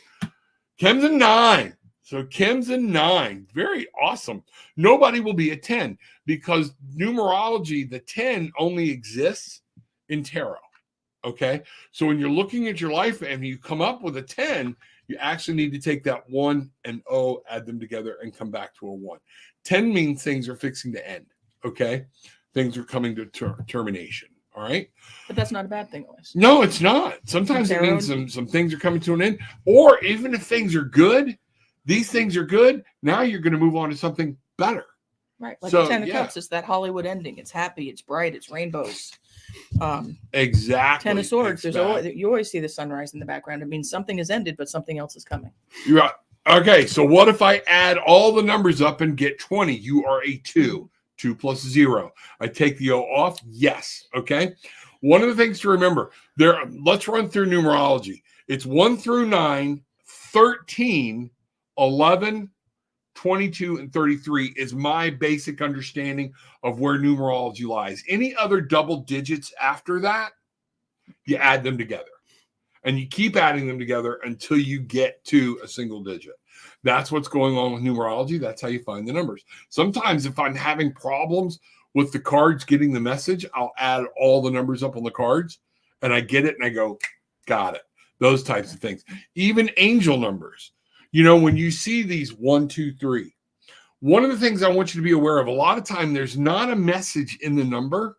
Kim's a 9. So Kim's a 9. Very awesome. Nobody will be a 10 because numerology, the 10 only exists in tarot. Okay. So when you're looking at your life and you come up with a 10, you actually need to take that 1 and 0, add them together and come back to a 1. 10 means things are fixing to end. Okay. Things are coming to termination. All right. But that's not a bad thing, always. No, it's not. Sometimes it means some things are coming to an end. Or even if things are good, these things are good. Now you're going to move on to something better. Right. Like the 10 of Cups, it's that Hollywood ending. It's happy, it's bright, it's rainbows. Exactly. 10 of Swords. You always see the sunrise in the background. It means something has ended, but something else is coming. You're right. Okay, so what if I add all the numbers up and get 20? You are a 2. 2 plus 0. I take the O off. Yes. Okay. One of the things to remember there, let's run through numerology. It's 1 through 9, 13, 11, 22, and 33 is my basic understanding of where numerology lies. Any other double digits after that, you add them together. And you keep adding them together until you get to a single digit. That's what's going on with numerology. That's how you find the numbers. Sometimes if I'm having problems with the cards getting the message, I'll add all the numbers up on the cards and I get it and I go, got it. Those types of things. Even angel numbers. You know, when you see these 1, 2, 3, one of the things I want you to be aware of, a lot of time there's not a message in the number.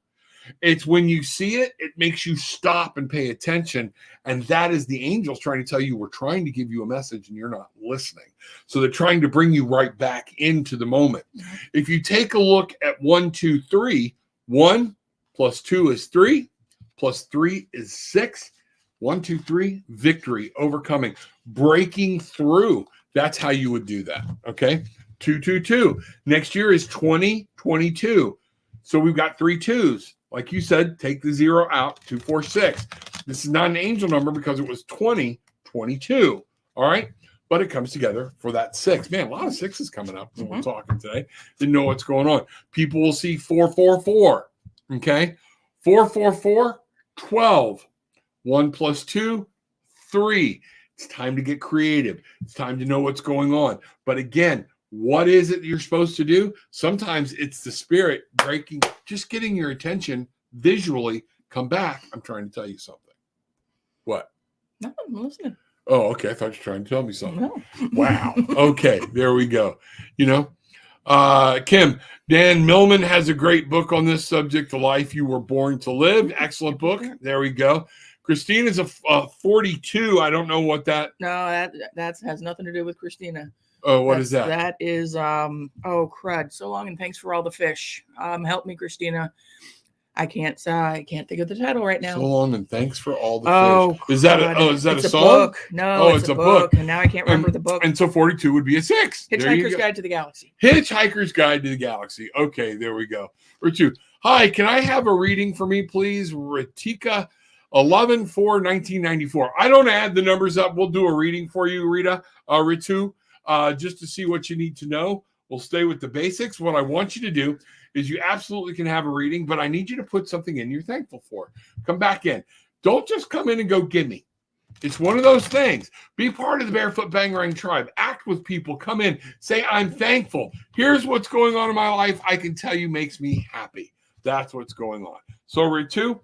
It's when you see it, it makes you stop and pay attention. And that is the angels trying to tell you, we're trying to give you a message and you're not listening. So they're trying to bring you right back into the moment. If you take a look at 1, 2, 3, 1 plus 2 is 3, plus 3 is 6. 1, 2, 3, victory, overcoming, breaking through. That's how you would do that. Okay. 2, 2, 2. Next year is 2022. So we've got 3 2s. Like you said, take the 0 out, 2, 4, 6. This is not an angel number because it was 2022. All right. But it comes together for that 6. Man, a lot of 6s coming up when we're talking today. Didn't know what's going on. People will see 4, 4, 4. Okay. 4, 4, 4, 12. 1 plus 2, 3. It's time to get creative. It's time to know what's going on. But again, what is it you're supposed to do? Sometimes it's the spirit breaking, just getting your attention visually. Come back. I'm trying to tell you something. What? No, I'm listening. Oh, okay. I thought you were trying to tell me something. No. Wow. Okay. There we go. You know, Kim, Dan Millman has a great book on this subject, The Life You Were Born to Live. Excellent book. There we go. Christine is a 42. I don't know what that. No, that has nothing to do with Christina. Oh, what is that? That is, oh, crud. So long and thanks for all the fish. Help me, Christina. I can't think of the title right now. So long and thanks for all the fish. Is that a song? Book. No, it's a book. And now I can't remember the book. And so 42 would be a 6. Hitchhiker's Guide to the Galaxy. Hitchhiker's Guide to the Galaxy. Okay, there we go. Or 2. Hi, can I have a reading for me, please? Ritika 11/4/1994. I don't add the numbers up. We'll do a reading for you, Rita, Ritu, just to see what you need to know. We'll stay with the basics. What I want you to do is you absolutely can have a reading, but I need you to put something in you're thankful for. Come back in. Don't just come in and go, give me. It's one of those things. Be part of the Barefoot Bangarang tribe. Act with people. Come in. Say, I'm thankful. Here's what's going on in my life. I can tell you makes me happy. That's what's going on. So, Ritu,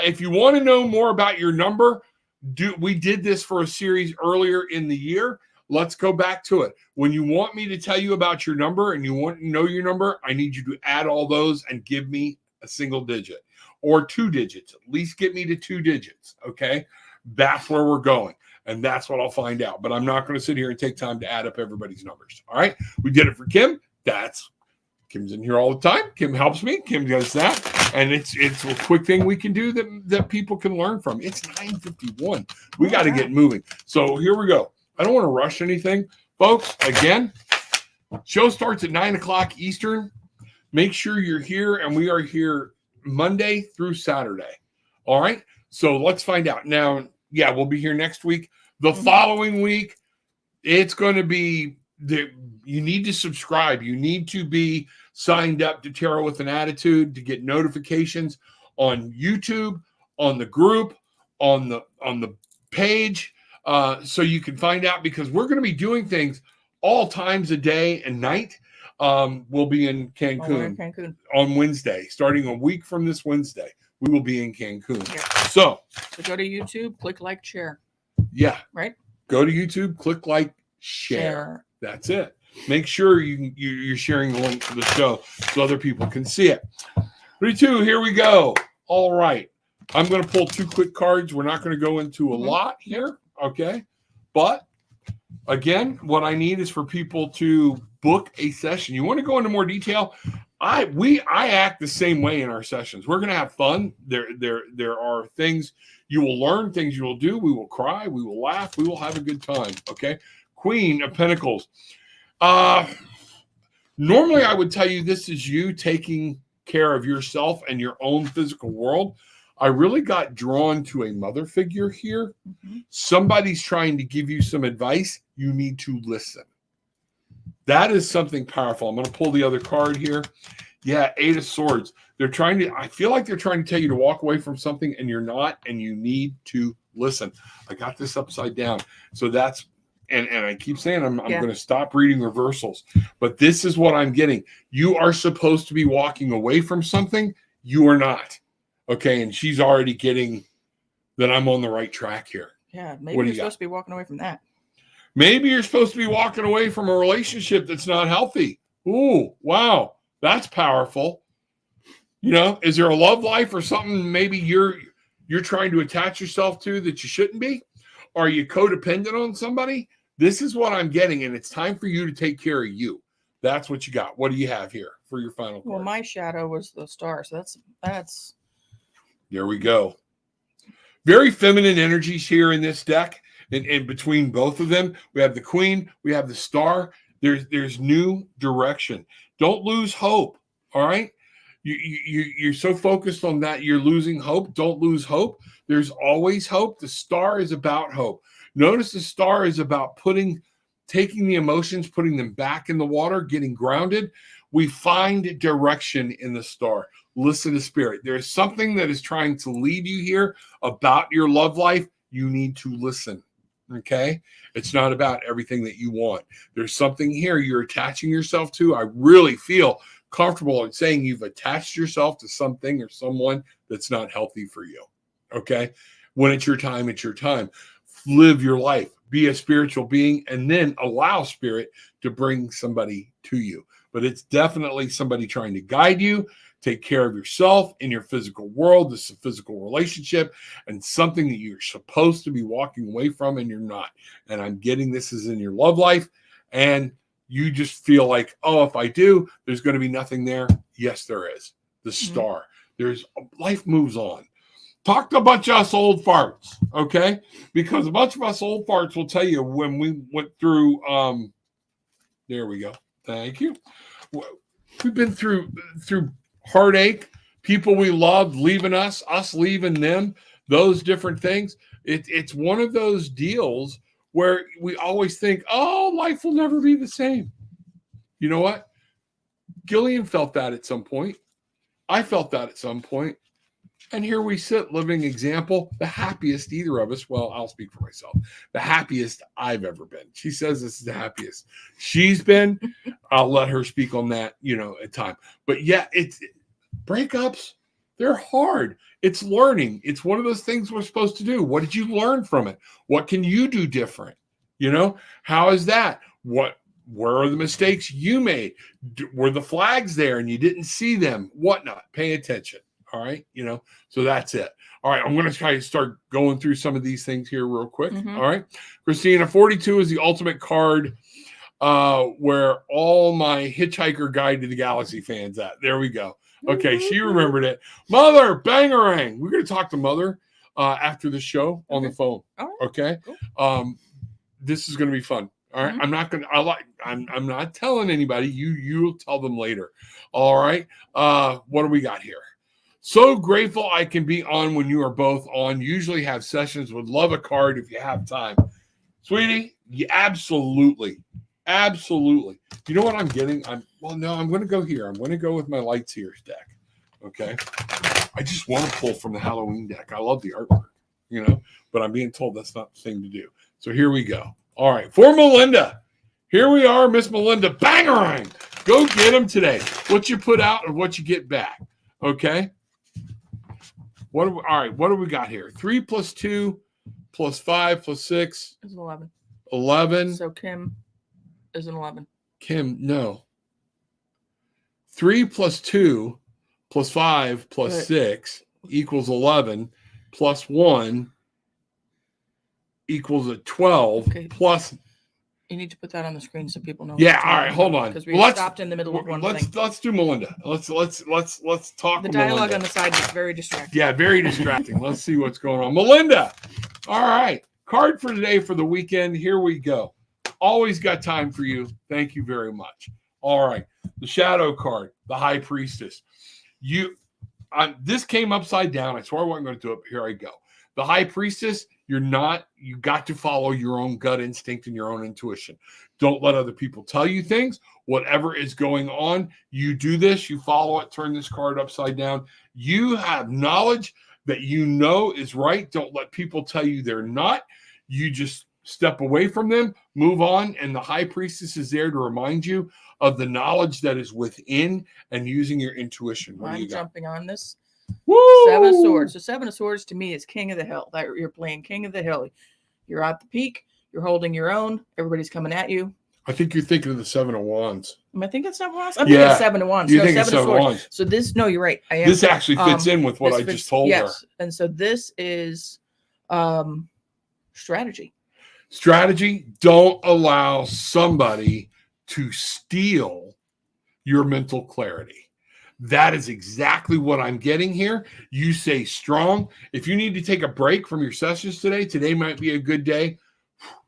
if you want to know more about your number, we did this for a series earlier in the year. Let's go back to it. When you want me to tell you about your number and you want to know your number, I need you to add all those and give me a single digit. or 2 digits. At least get me to 2 digits. Okay. That's where we're going. And that's what I'll find out. But I'm not going to sit here and take time to add up everybody's numbers. All right. We did it for Kim. Kim's in here all the time. Kim helps me. Kim does that. And it's a quick thing we can do that people can learn from. It's 9:51. We got to get moving. So here we go. I don't want to rush anything. Folks, again, show starts at 9 o'clock Eastern. Make sure you're here, and we are here Monday through Saturday. All right? So let's find out. Now, yeah, we'll be here next week. The following week, it's going to be, you need to subscribe. You need to be signed up to Tarot with an Attitude to get notifications on YouTube, on the group, on the page, so you can find out, because we're going to be doing things all times of day and night. We'll be in Cancun, on Wednesday, starting a week from this Wednesday. We will be in Cancun. Yeah. So go to YouTube, click like, share. Yeah. Right. Go to YouTube, click like, share. That's it. Make sure you're sharing the link to the show so other people can see it. 3, 2, here we go. All right. I'm going to pull 2 quick cards. We're not going to go into a lot here. Okay. But again, what I need is for people to book a session. You want to go into more detail? I act the same way in our sessions. We're going to have fun. There are things you will learn, things you will do. We will cry. We will laugh. We will have a good time. Okay. Queen of Pentacles. Normally I would tell you this is you taking care of yourself and your own physical world. I really got drawn to a mother figure here. Somebody's trying to give you some advice. You need to listen. That is something powerful. I'm going to pull the other card here. Yeah, 8 of Swords. I feel like they're trying to tell you to walk away from something, and you're not, and you need to listen. I got this upside down. So that's, and I keep saying I'm going to stop reading reversals, but this is what I'm getting. You are supposed to be walking away from something. You are not. Okay. And she's already getting that I'm on the right track here. Yeah. Maybe you're supposed to be walking away from that. Maybe you're supposed to be walking away from a relationship that's not healthy. Ooh, wow. That's powerful. Is there a love life or something maybe you're trying to attach yourself to that you shouldn't be? Are you codependent on somebody? This is what I'm getting, and it's time for you to take care of you. That's what you got. What do you have here for your final card? Well, my shadow was the star, so that's. There we go. Very feminine energies here in this deck. And between both of them, we have the Queen, we have the Star. There's new direction. Don't lose hope. All right. You're so focused on that, you're losing hope. Don't lose hope. There's always hope. The Star is about hope. Notice the Star is about taking the emotions, putting them back in the water, getting grounded. We find direction in the Star. Listen to Spirit. There is something that is trying to lead you here about your love life. You need to listen. Okay. It's not about everything that you want. There's something here you're attaching yourself to. I really feel comfortable in saying you've attached yourself to something or someone that's not healthy for you. Okay. When it's your time, it's your time. Live your life, be a spiritual being, and then allow Spirit to bring somebody to you. But it's definitely somebody trying to guide you. Take care of yourself in your physical world. This is a physical relationship and something that you're supposed to be walking away from, and you're not. And I'm getting this is in your love life, and you just feel like, oh, if I do, there's going to be nothing there. Yes, there is. The Star. Life moves on. Talk to a bunch of us old farts, okay? Because a bunch of us old farts will tell you when we went through, there we go. Thank you. We've been through heartache, people we loved leaving us leaving them, those different things. It's one of those deals where we always think, oh, life will never be the same. You know what? Gillian felt that at some point. I felt that at some point. And here we sit, living example, the happiest either of us. Well, I'll speak for myself. The happiest I've ever been. She says this is the happiest she's been. I'll let her speak on that, at time. But yeah, it's breakups. They're hard. It's learning. It's one of those things we're supposed to do. What did you learn from it? What can you do different? How is that? Where are the mistakes you made? Were the flags there and you didn't see them? Whatnot? Pay attention. All right. So that's it. All right. I'm going to try to start going through some of these things here real quick. Mhm. All right. Christina, 42 is the ultimate card where all my Hitchhiker Guide to the Galaxy fans at. There we go. Okay. She remembered it. Mother, bangarang. We're going to talk to Mother after the show on the phone. All right. Okay. Cool. This is going to be fun. All right. Mhm. I'm not telling anybody. You'll tell them later. All right. What do we got here? So grateful I can be on when you are both on. Usually have sessions. Would love a card if you have time. Sweetie, you absolutely. Absolutely. You know what I'm getting? I'm going to go here. I'm going to go with my Lights Here deck. Okay. I just want to pull from the Halloween deck. I love the artwork, but I'm being told that's not the thing to do. So here we go. All right. For Melinda. Here we are, Miss Melinda. Bangarang. Go get them today. What you put out and what you get back. Okay. All right. What do we got here? 3 + 2 + 5 + 6 is 11. 11. So Kim is an 11. Kim, no. 3 + 2 + 5 + 6 equals 11 + 1 equals a 12 Okay. plus. You need to put that on the screen so people know. Yeah. All right. Hold on. Because we stopped in the middle of one thing. Let's do Melinda. Let's talk. The to dialogue Melinda. on the side is very distracting. Yeah, very distracting. Let's see what's going on. Melinda. All right. Card for today for the weekend. Here we go. Always got time for you. Thank you very much. All right. The shadow card, the High Priestess. This came upside down. I swore I wasn't going to do it, but here I go. The High Priestess, you got to follow your own gut instinct and your own intuition. Don't let other people tell you things. Whatever is going on, you do this, you follow it, turn this card upside down. You have knowledge that is right. Don't let people tell you they're not. You just step away from them, move on, and the High Priestess is there to remind you of the knowledge that is within and using your intuition. What do you got? Jumping on this. Woo! 7 of Swords. So 7 of Swords to me is King of the Hill. That you're playing King of the Hill. You're at the peak. You're holding your own. Everybody's coming at you. I think you're thinking of the 7 of Wands. Am I thinking 7 of Wands? I'm thinking 7 of Wands. You no, think 7 of Wands. Swords. So this, no, you're right. I am. This actually fits in with what I just told her. Yes. And so this is strategy. Strategy. Don't allow somebody to steal your mental clarity. That is exactly what I'm getting here. You say strong. If you need to take a break from your sessions today might be a good day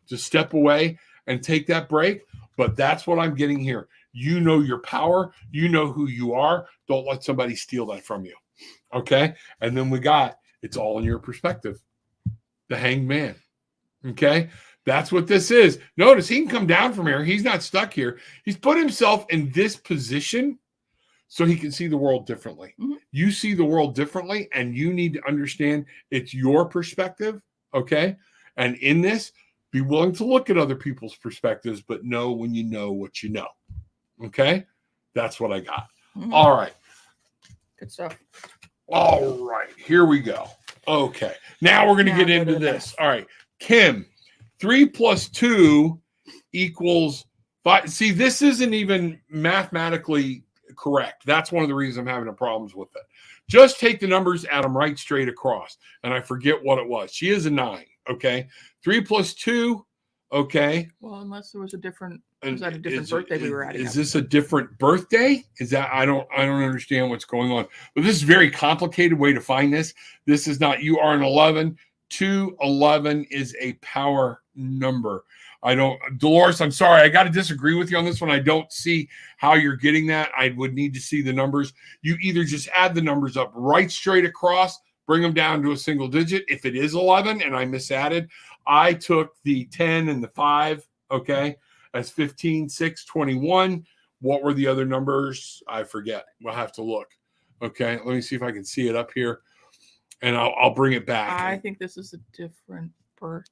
to step away and take that break. But that's what I'm getting here. You know your power. You know who you are. Don't let somebody steal that from you. Okay? And then it's all in your perspective. The Hanged Man. Okay? That's what this is. Notice he can come down from here. He's not stuck here. He's put himself in this position so he can see the world differently. Mm-hmm. You see the world differently, and you need to understand it's your perspective, okay? And in this, be willing to look at other people's perspectives, but know when you know what you know, okay? That's what I got. Mm-hmm. All right. Good stuff. All right. Here we go. Okay. Now we're going to get into this. All right. Kim, 3 + 2 equals 5. See, this isn't even mathematically correct. That's one of the reasons I'm having problems with it. Just take the numbers, add them right straight across. And I forget what it was. She is a 9. Okay. 3 + 2. Okay. Well, unless there was a different birthday we were adding. Is this a different birthday? Is that I don't understand what's going on. But this is a very complicated way to find this. This is not you are an 11. 211 is a power number. Dolores, I'm sorry. I got to disagree with you on this one. I don't see how you're getting that. I would need to see the numbers. You either just add the numbers up right straight across, bring them down to a single digit. If it is 11 and I misadded, I took the 10 and the 5, okay, as 15, 6, 21. What were the other numbers? I forget. We'll have to look. Okay, let me see if I can see it up here, and I'll bring it back. I think this is a different birthday.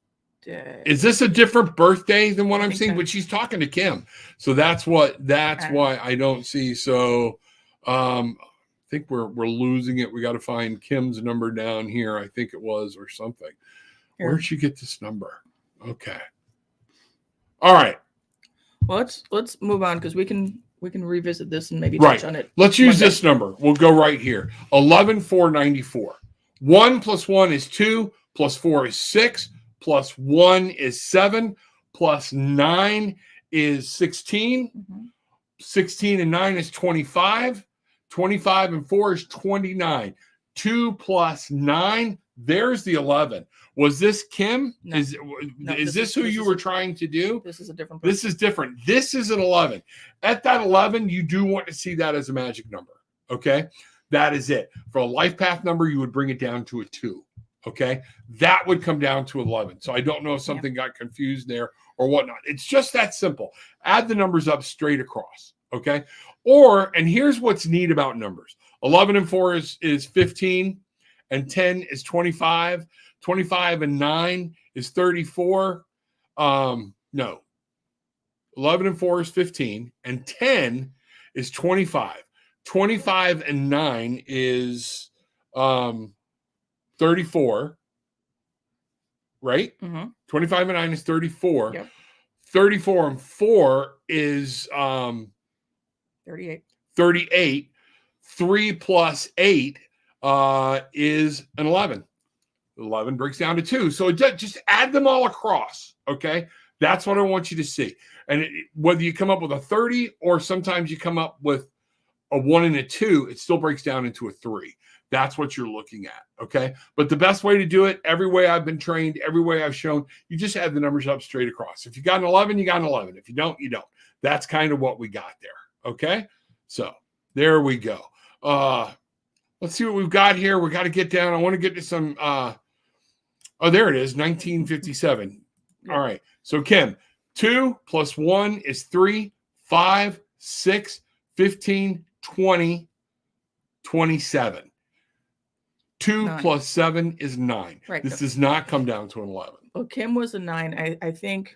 Is this a different birthday than what I'm seeing? So. But she's talking to Kim, so that's why I don't see. So I think we're losing it. We got to find Kim's number down here. I think it was or something. Here. Where'd she get this number? Okay. All right. Well, let's move on because we can we can revisit this and maybe Right. touch on it. Let's use Monday. this number. We'll go right here. 11,494. 1 plus 1 is 2, plus 4 is 6, plus 1 is 7, plus 9 is 16. Mhm. 16 and 9 is 25. 25 and 4 is 29. 2 plus 9, there's the 11. Was this Kim? No. No, is this who you were trying to do? This is a different person. This is different. This is an 11. At that 11, you do want to see that as a magic number. Okay. That is it. For a life path number, you would bring it down to a 2. Okay. That would come down to 11. So I don't know if something got confused there or whatnot. It's just that simple. Add the numbers up straight across. Okay. And here's what's neat about numbers. 11 and 4 is 15, and 10 is 25. 25 and 9 is 34. No. 11 and 4 is 15, and 10 is 25. 25 and 9 is 34, right? Mm-hmm. 25 and 9 is 34. Yep. 34 and 4 is 38. 38. 3 plus 8 is an 11. 11 breaks down to 2. So just add them all across, okay? That's what I want you to see. And whether you come up with a 30 or sometimes you come up with a 1 and a 2, it still breaks down into a 3. That's what you're looking at, okay? But the best way to do it, every way I've been trained, every way I've shown, you just add the numbers up straight across. If you got an 11, you got an 11. If you don't, you don't. That's kind of what we got there, okay? So there we go. Let's see what we've got here. We got to get down. I want to get to some there it is, 1957. All right. So Kim, 2 plus 1 is 3, 5, 6, 15, 20, 27. 2 9. plus 7 is 9. Right. This does not come down to an 11. Well, Kim was a 9. I think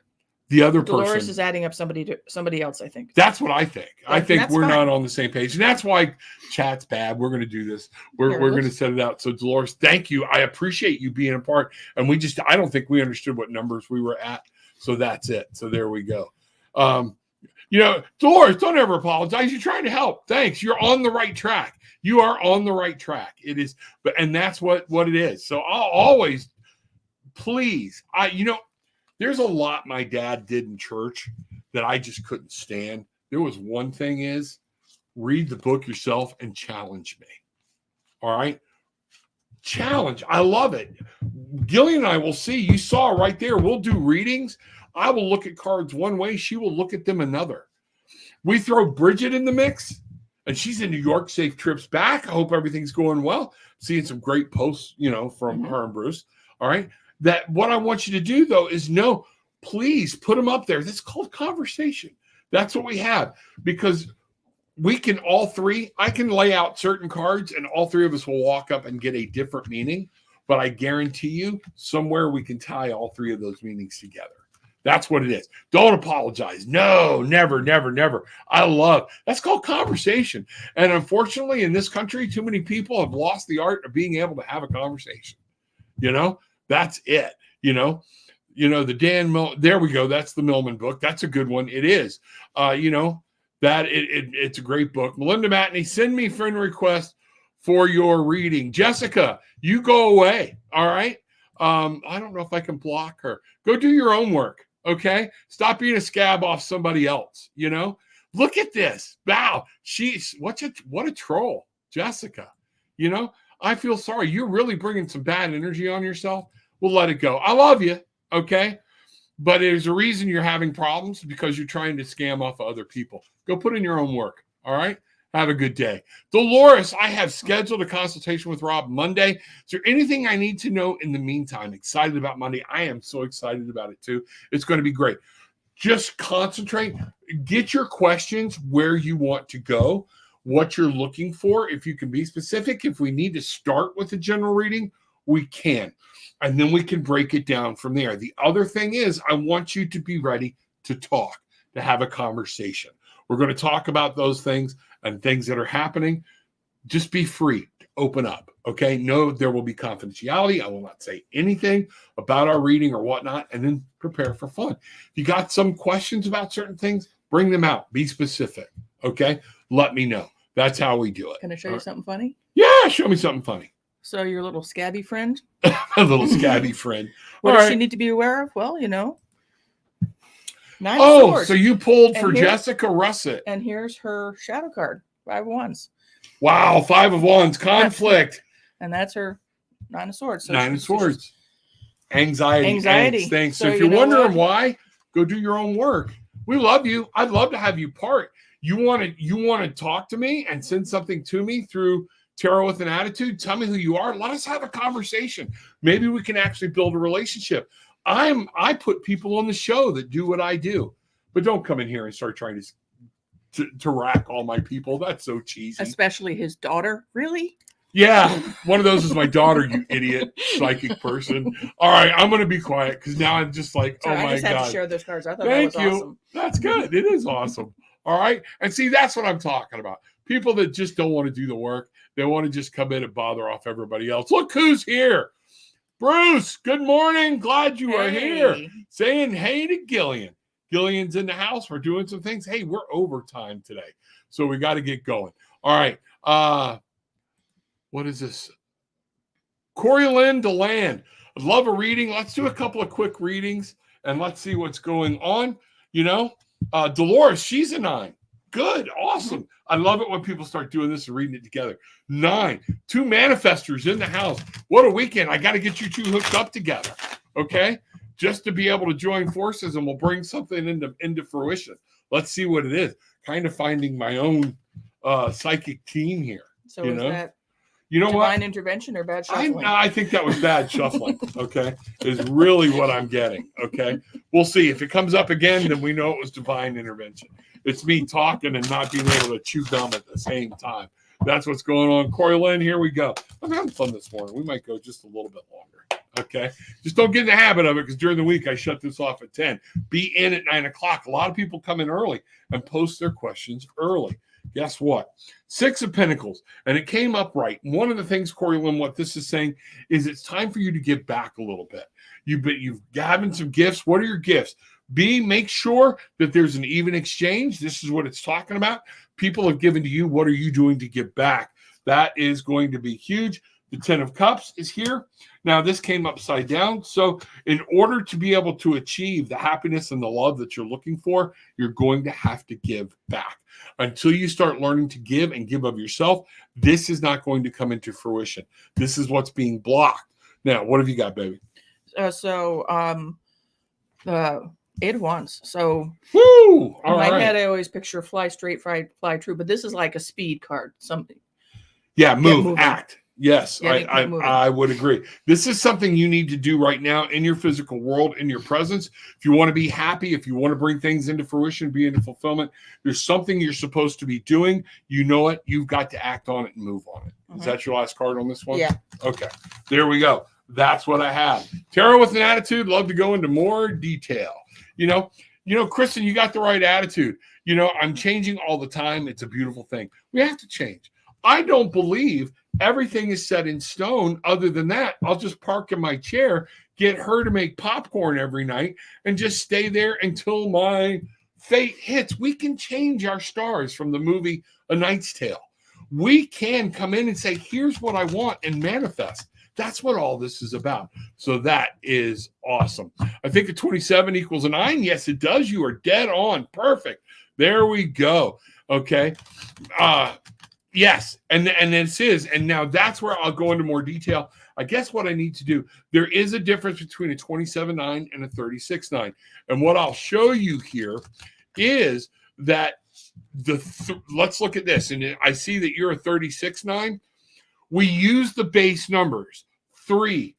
The other Dolores person is adding up somebody else, I think. That's what I think. I think that's we're fine. not on the same page. And that's why chat's bad. We're going to do this. We're going to set it out. So Dolores, thank you. I appreciate you being a part. And I don't think we understood what numbers we were at. So that's it. So there we go. Dolores, don't ever apologize. You're trying to help. Thanks. You're on the right track. You are on the right track. It is, and that's what it is. So I'll always, please, there's a lot my dad did in church that I just couldn't stand. There was one thing is read the book yourself and challenge me. All right. Challenge. I love it. Gillian and I will see. You saw right there. We'll do readings. I will look at cards one way. She will look at them another. We throw Bridget in the mix, and she's in New York. Safe trips back. I hope everything's going well. Seeing some great posts, from her and Bruce. All right. That what I want you to do, though, is please put them up there. That's called conversation. That's what we have, because we can I can lay out certain cards and all three of us will walk up and get a different meaning. But I guarantee you somewhere we can tie all three of those meanings together. That's what it is. Don't apologize. No, never, never, never. That's called conversation. And unfortunately, in this country, too many people have lost the art of being able to have a conversation. That's it. The Dan Mill. There we go. That's the Millman book. That's a good one. It is. It's a great book. Melinda Matney, send me friend request for your reading. Jessica, you go away. All right. I don't know if I can block her. Go do your own work. Okay. Stop being a scab off somebody else. Look at this. Wow. What a troll, Jessica. I feel sorry. You're really bringing some bad energy on yourself. We'll let it go. I love you. Okay. But there's a reason you're having problems, because you're trying to scam off of other people. Go put in your own work. All right. Have a good day. Dolores, I have scheduled a consultation with Rob Monday. Is there anything I need to know in the meantime? Excited about Monday. I am so excited about it too. It's going to be great. Just concentrate. Get your questions where you want to go, what you're looking for. If you can be specific, if we need to start with a general reading, we can. And then we can break it down from there. The other thing is, I want you to be ready to talk, to have a conversation. We're going to talk about those things and things that are happening. Just be free to open up. Okay. No, there will be confidentiality. I will not say anything about our reading or whatnot, and then prepare for fun. If you got some questions about certain things, bring them out. Be specific. Okay. Let me know. That's how we do it. Can I show you something funny? Yeah. Show me something funny. So your little scabby friend. A little scabby friend. What All does she right. need to be aware of? Well, you know, 9 Oh, swords. so you pulled And for here- Jessica Russet. And here's her shadow card, 5 of Wands. Wow. 5 of Wands. Conflict. And that's her 9 of Swords. So 9 of she's- Swords. Anxiety. Anxiety. Angst, things. So So if you you're know wondering what? why, go do your own work. We love you. I'd love to have you part. You want to talk to me and send something to me through Tarot with an Attitude? Tell me who you are. Let us have a conversation. Maybe we can actually build a relationship. I put people on the show that do what I do, but don't come in here and start trying to rack all my people. That's so cheesy. Especially his daughter. Really? Yeah, one of those is my daughter, you idiot psychic person. All right, I'm going to be quiet because now I'm just like, Sorry, oh my I just had God. to share those cards. I thought Thank that was you. awesome. That's good. It is awesome. All right. And see, that's what I'm talking about. People that just don't want to do the work. They want to just come in and bother off everybody else. Look who's here. Bruce, good morning. Glad you are here. Hey. Saying hey to Gillian. Gillian's in the house. We're doing some things. Hey, we're overtime today. So we got to get going. All right. What is this? Corey Lynn DeLand. I'd love a reading. Let's do a couple of quick readings and let's see what's going on. You know, Dolores, she's a 9. Good. Awesome. I love it when people start doing this and reading it together. 9. 2 manifestors in the house. What a weekend. I got to get you 2 hooked up together. Okay. Just to be able to join forces and we'll bring something into fruition. Let's see what it is. Kind of finding my own psychic team here. So you is know? that You know divine what? intervention or bad shuffling? I think that was bad shuffling. Okay, is really what I'm getting. Okay, we'll see if it comes up again. Then we know it was divine intervention. It's me talking and not being able to chew gum at the same time. That's what's going on. Corey Lynn, here we go. I'm having fun this morning. We might go just a little bit longer. Okay, just don't get in the habit of it because during the week I shut this off at 10. Be in at 9 o'clock. A lot of people come in early and post their questions early. Guess what? 6 of Pentacles, and it came up right. One of the things, Corey Lynn, what this is saying is it's time for you to give back a little bit. You've given some gifts. What are your gifts? Make sure that there's an even exchange. This is what it's talking about. People have given to you. What are you doing to give back? That is going to be huge. The 10 of Cups is here. Now, this came upside down. So in order to be able to achieve the happiness and the love that you're looking for, you're going to have to give back. Until you start learning to give and give of yourself, this is not going to come into fruition. This is what's being blocked. Now, what have you got, baby? 8 of Wands. So Woo! in my head, I always picture fly straight, fly true, but this is like a speed card. Something. Yeah, move, moving. act. Yes, Get moving. I would agree. This is something you need to do right now in your physical world, in your presence. If you want to be happy, if you want to bring things into fruition, be into fulfillment, there's something you're supposed to be doing. You know it. You've got to act on it and move on it. Is that your last card on this one? Yeah. Okay. There we go. That's what I have. Tarot with an Attitude. Love to go into more detail. You know, Kristen, you got the right attitude. You know, I'm changing all the time. It's a beautiful thing. We have to change. I don't believe everything is set in stone. Other than that, I'll just park in my chair, get her to make popcorn every night, and just stay there until my fate hits. We can change our stars from the movie A Knight's Tale. We can come in and say, here's what I want, and manifest. That's what all this is about. So that is awesome. I think a 27 equals a 9. Yes, it does. You are dead on. Perfect. There we go. Okay. Yes, and this is, and now that's where I'll go into more detail. I guess what I need to do, there is a difference between a 27-9 and a 36-9. And what I'll show you here is that let's look at this. And I see that you're a 36-9. We use the base numbers. 3,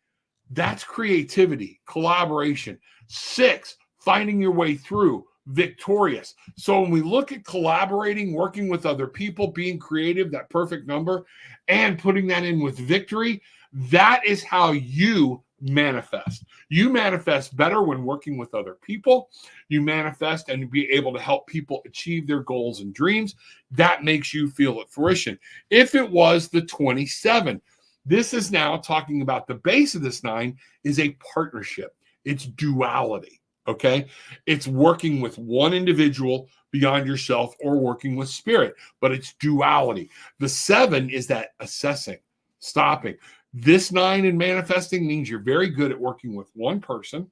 that's creativity, collaboration. 6, finding your way through. Victorious. So when we look at collaborating, working with other people, being creative, that perfect number, and putting that in with victory, that is how you manifest. You manifest better when working with other people. You manifest and be able to help people achieve their goals and dreams. That makes you feel at fruition. If it was the 27, this is now talking about the base of this 9 is a partnership. It's duality. Okay. It's working with one individual beyond yourself or working with spirit, but it's duality. The 7 is that assessing, stopping. This 9 in manifesting means you're very good at working with one person,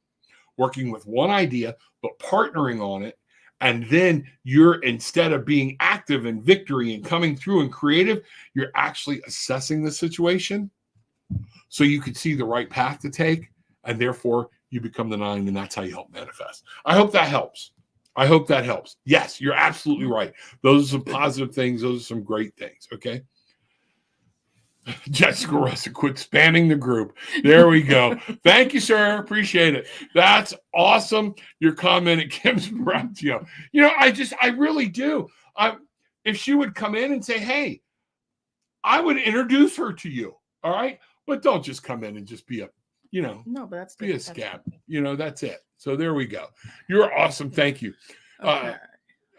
working with one idea, but partnering on it. And then you're, instead of being active in victory and coming through and creative, you're actually assessing the situation so you can see the right path to take. And therefore, you become the 9, and that's how you help manifest. I hope that helps. I hope that helps. Yes, you're absolutely right. Those are some positive things. Those are some great things. Okay. Jessica Russell, quit spamming the group. There we go. Thank you, sir. Appreciate it. That's awesome. Your comment at Kim's Ratio. I really do. If she would come in and say, hey, I would introduce her to you. All right. But don't just come in and just be a, no, but that's be a scab. That's it. So there we go. You're awesome. Thank you.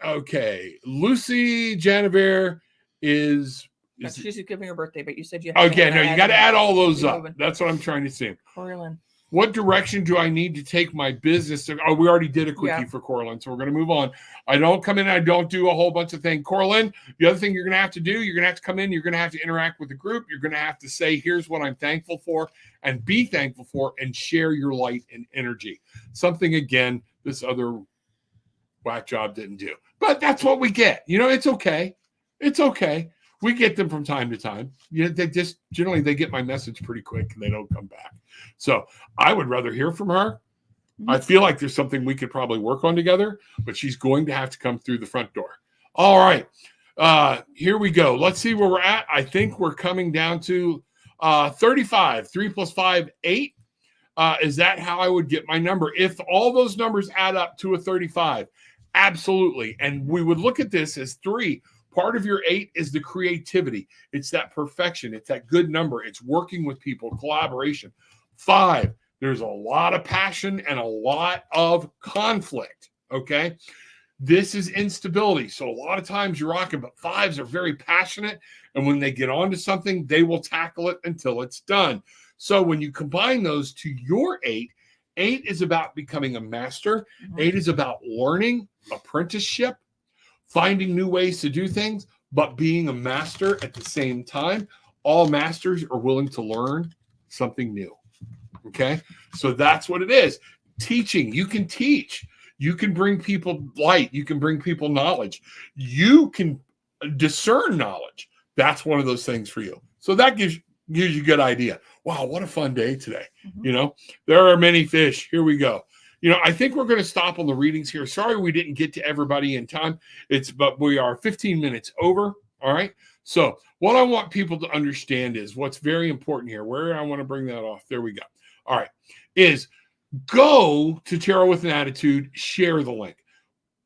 Okay. Lucy Janivere is she's giving her birthday, but you said you have okay. No, you got to add all those up. Moving. That's what I'm trying to see. Corlin. What direction do I need to take my business? We already did a quickie for Corlin, so we're going to move on. I don't come in. I don't do a whole bunch of things. Corlin, the other thing you're going to have to do, you're going to have to come in. You're going to have to interact with the group. You're going to have to say, here's what I'm thankful for, and be thankful for, and share your light and energy. Something, again, this other whack job didn't do. But that's what we get. It's okay. It's okay. We get them from time to time. They just generally they get my message pretty quick and they don't come back. So I would rather hear from her. I feel like there's something we could probably work on together, but she's going to have to come through the front door. All right. Here we go. Let's see where we're at. I think we're coming down to 35. 3 + 5, 8. Is that how I would get my number? If all those numbers add up to a 35, absolutely. And we would look at this as 3. Part of your 8 is the creativity. It's that perfection. It's that good number. It's working with people, collaboration. 5, there's a lot of passion and a lot of conflict. Okay. This is instability. So a lot of times you're rocking, but 5s are very passionate. And when they get onto something, they will tackle it until it's done. So when you combine those to your 8, 8 is about becoming a master. 8 is about learning, apprenticeship, finding new ways to do things, but being a master at the same time. All masters are willing to learn something new. Okay. So that's what it is. Teaching. You can teach. You can bring people light. You can bring people knowledge. You can discern knowledge. That's one of those things for you. So that gives you a good idea. Wow, what a fun day today. There are many fish. Here we go. I think we're going to stop on the readings here. Sorry we didn't get to everybody in time. But we are 15 minutes over. All right. So what I want people to understand is what's very important here. Where I want to bring that off. There we go. All right. Is go to Tarot with an Attitude. Share the link.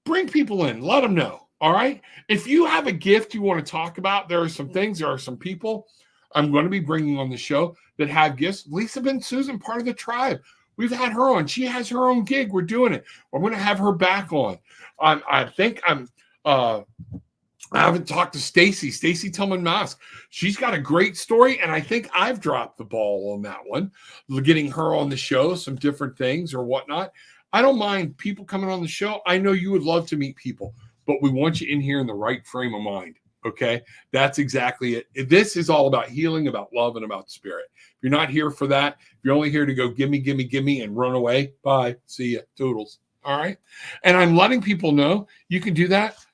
Bring people in. Let them know. All right. If you have a gift you want to talk about, there are some things. There are some people I'm going to be bringing on the show that have gifts. Lisa Ben Susan, part of the tribe. We've had her on. She has her own gig. We're doing it. I'm going to have her back on. I haven't talked to Stacy Tillman Mask. She's got a great story, and I think I've dropped the ball on that one, getting her on the show, some different things or whatnot. I don't mind people coming on the show. I know you would love to meet people, but we want you in here in the right frame of mind. Okay, that's exactly it. This is all about healing, about love, and about spirit. If you're not here for that, if you're only here to go gimme, and run away, bye, see ya, toodles. All right, and I'm letting people know you can do that,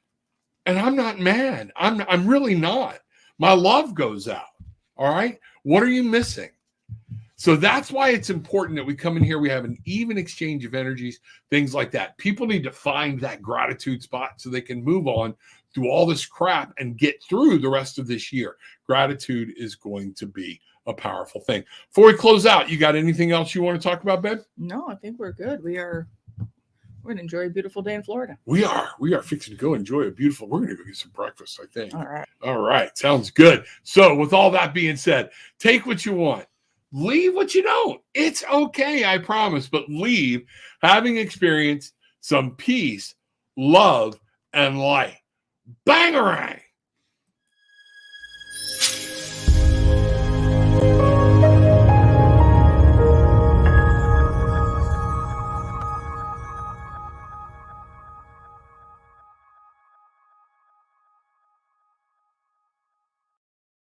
and I'm not mad. I'm really not. My love goes out. All right, what are you missing? So that's why it's important that we come in here. We have an even exchange of energies, things like that. People need to find that gratitude spot so they can move on through all this crap and get through the rest of this year. Gratitude is going to be a powerful thing. Before we close out, you got anything else you want to talk about, babe? No, I think we're good. We're going to enjoy a beautiful day in Florida. We are fixing to go enjoy a beautiful, we're going to go get some breakfast, I think. All right. Sounds good. So with all that being said, take what you want. Leave what you don't. It's okay, I promise, but leave having experienced some peace, love, and light. Bangarang!